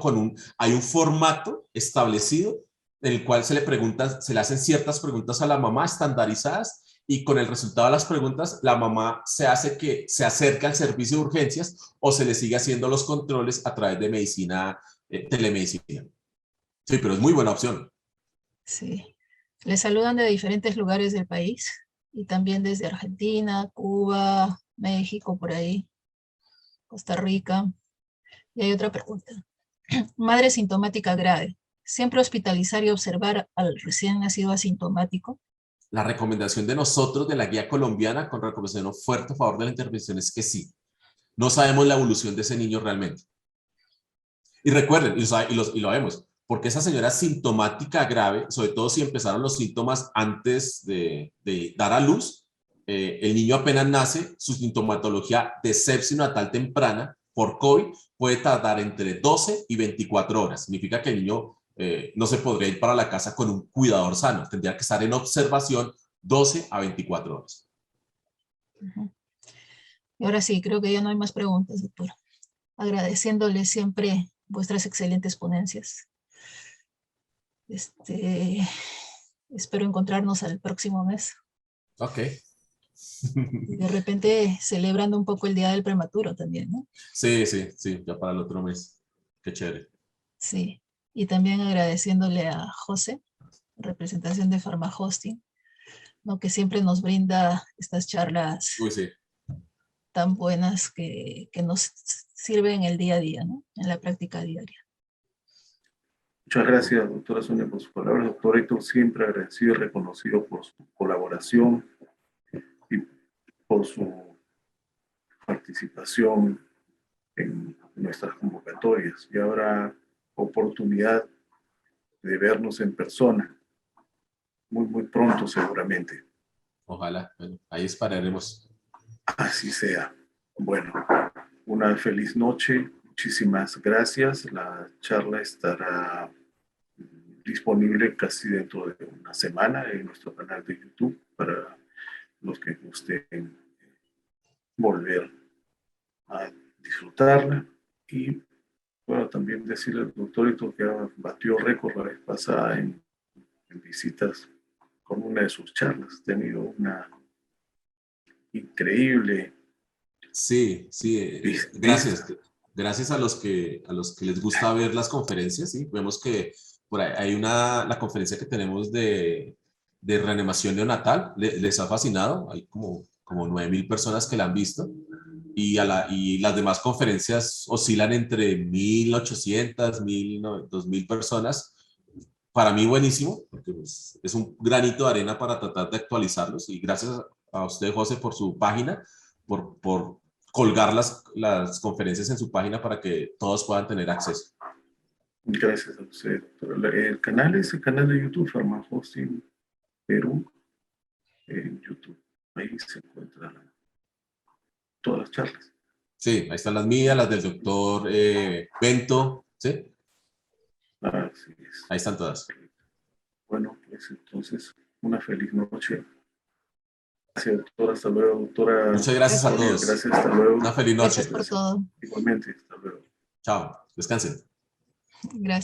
hay un formato establecido en el cual se le hacen ciertas preguntas a la mamá estandarizadas, y con el resultado de las preguntas, la mamá se acerca al servicio de urgencias o se le sigue haciendo los controles a través de telemedicina. Sí, pero es muy buena opción. Sí. Les saludan de diferentes lugares del país y también desde Argentina, Cuba, México, por ahí, Costa Rica. Y hay otra pregunta. Madre sintomática grave. ¿Siempre hospitalizar y observar al recién nacido asintomático? La recomendación de nosotros, de la guía colombiana, con recomendación fuerte a favor de la intervención, es que sí. No sabemos la evolución de ese niño realmente. Y recuerden, y lo vemos, porque esa señora sintomática grave, sobre todo si empezaron los síntomas antes de dar a luz, el niño apenas nace, su sintomatología de sepsis natal temprana por COVID puede tardar entre 12 y 24 horas. Significa que el niño no se podría ir para la casa con un cuidador sano, tendría que estar en observación 12 a 24 horas. Y ahora sí, creo que ya no hay más preguntas, doctor. Agradeciéndole siempre vuestras excelentes ponencias. Espero encontrarnos al próximo mes. Ok. Y de repente celebrando un poco el Día del Prematuro también, ¿no? Sí, ya para el otro mes. Qué chévere. Sí, y también agradeciéndole a José, representación de PharmaHosting, ¿no? Que siempre nos brinda estas charlas tan buenas que nos sirven en el día a día, ¿no? En la práctica diaria. Muchas gracias, doctora Sonia, por sus palabras. Doctor Héctor, siempre agradecido y reconocido por su colaboración y por su participación en nuestras convocatorias. Y habrá oportunidad de vernos en persona muy pronto, seguramente. Ojalá. Bueno, ahí esperaremos. Así sea. Bueno, una feliz noche. Muchísimas gracias. La charla estará disponible casi dentro de una semana en nuestro canal de YouTube para los que gusten volver a disfrutarla. Y bueno, también decirle al doctor Héctor que batió récord la vez pasada en visitas con una de sus charlas. Ha tenido una increíble... Sí, gracias. Gracias a los que les gusta ver las conferencias, ¿sí? Vemos que por ahí hay la conferencia que tenemos de reanimación neonatal, les ha fascinado, hay como 9,000 personas que la han visto, y las demás conferencias oscilan entre 1,800, 1,000, 2,000 personas. Para mí buenísimo, porque pues, es un granito de arena para tratar de actualizarlos, y gracias a usted, José, por su página, por colgar las conferencias en su página para que todos puedan tener acceso. Gracias a usted. El canal es el canal de YouTube, PharmaHosting Perú, en YouTube. Ahí se encuentran todas las charlas. Sí, ahí están las mías, las del doctor Bento, ¿sí? Así es. Ahí están todas. Bueno, pues entonces, una feliz noche. Gracias, doctora. Hasta luego, doctora. Muchas gracias a todos. Gracias, hasta luego. Una feliz noche. Gracias por todo. Igualmente, hasta luego. Chao, descansen. Gracias.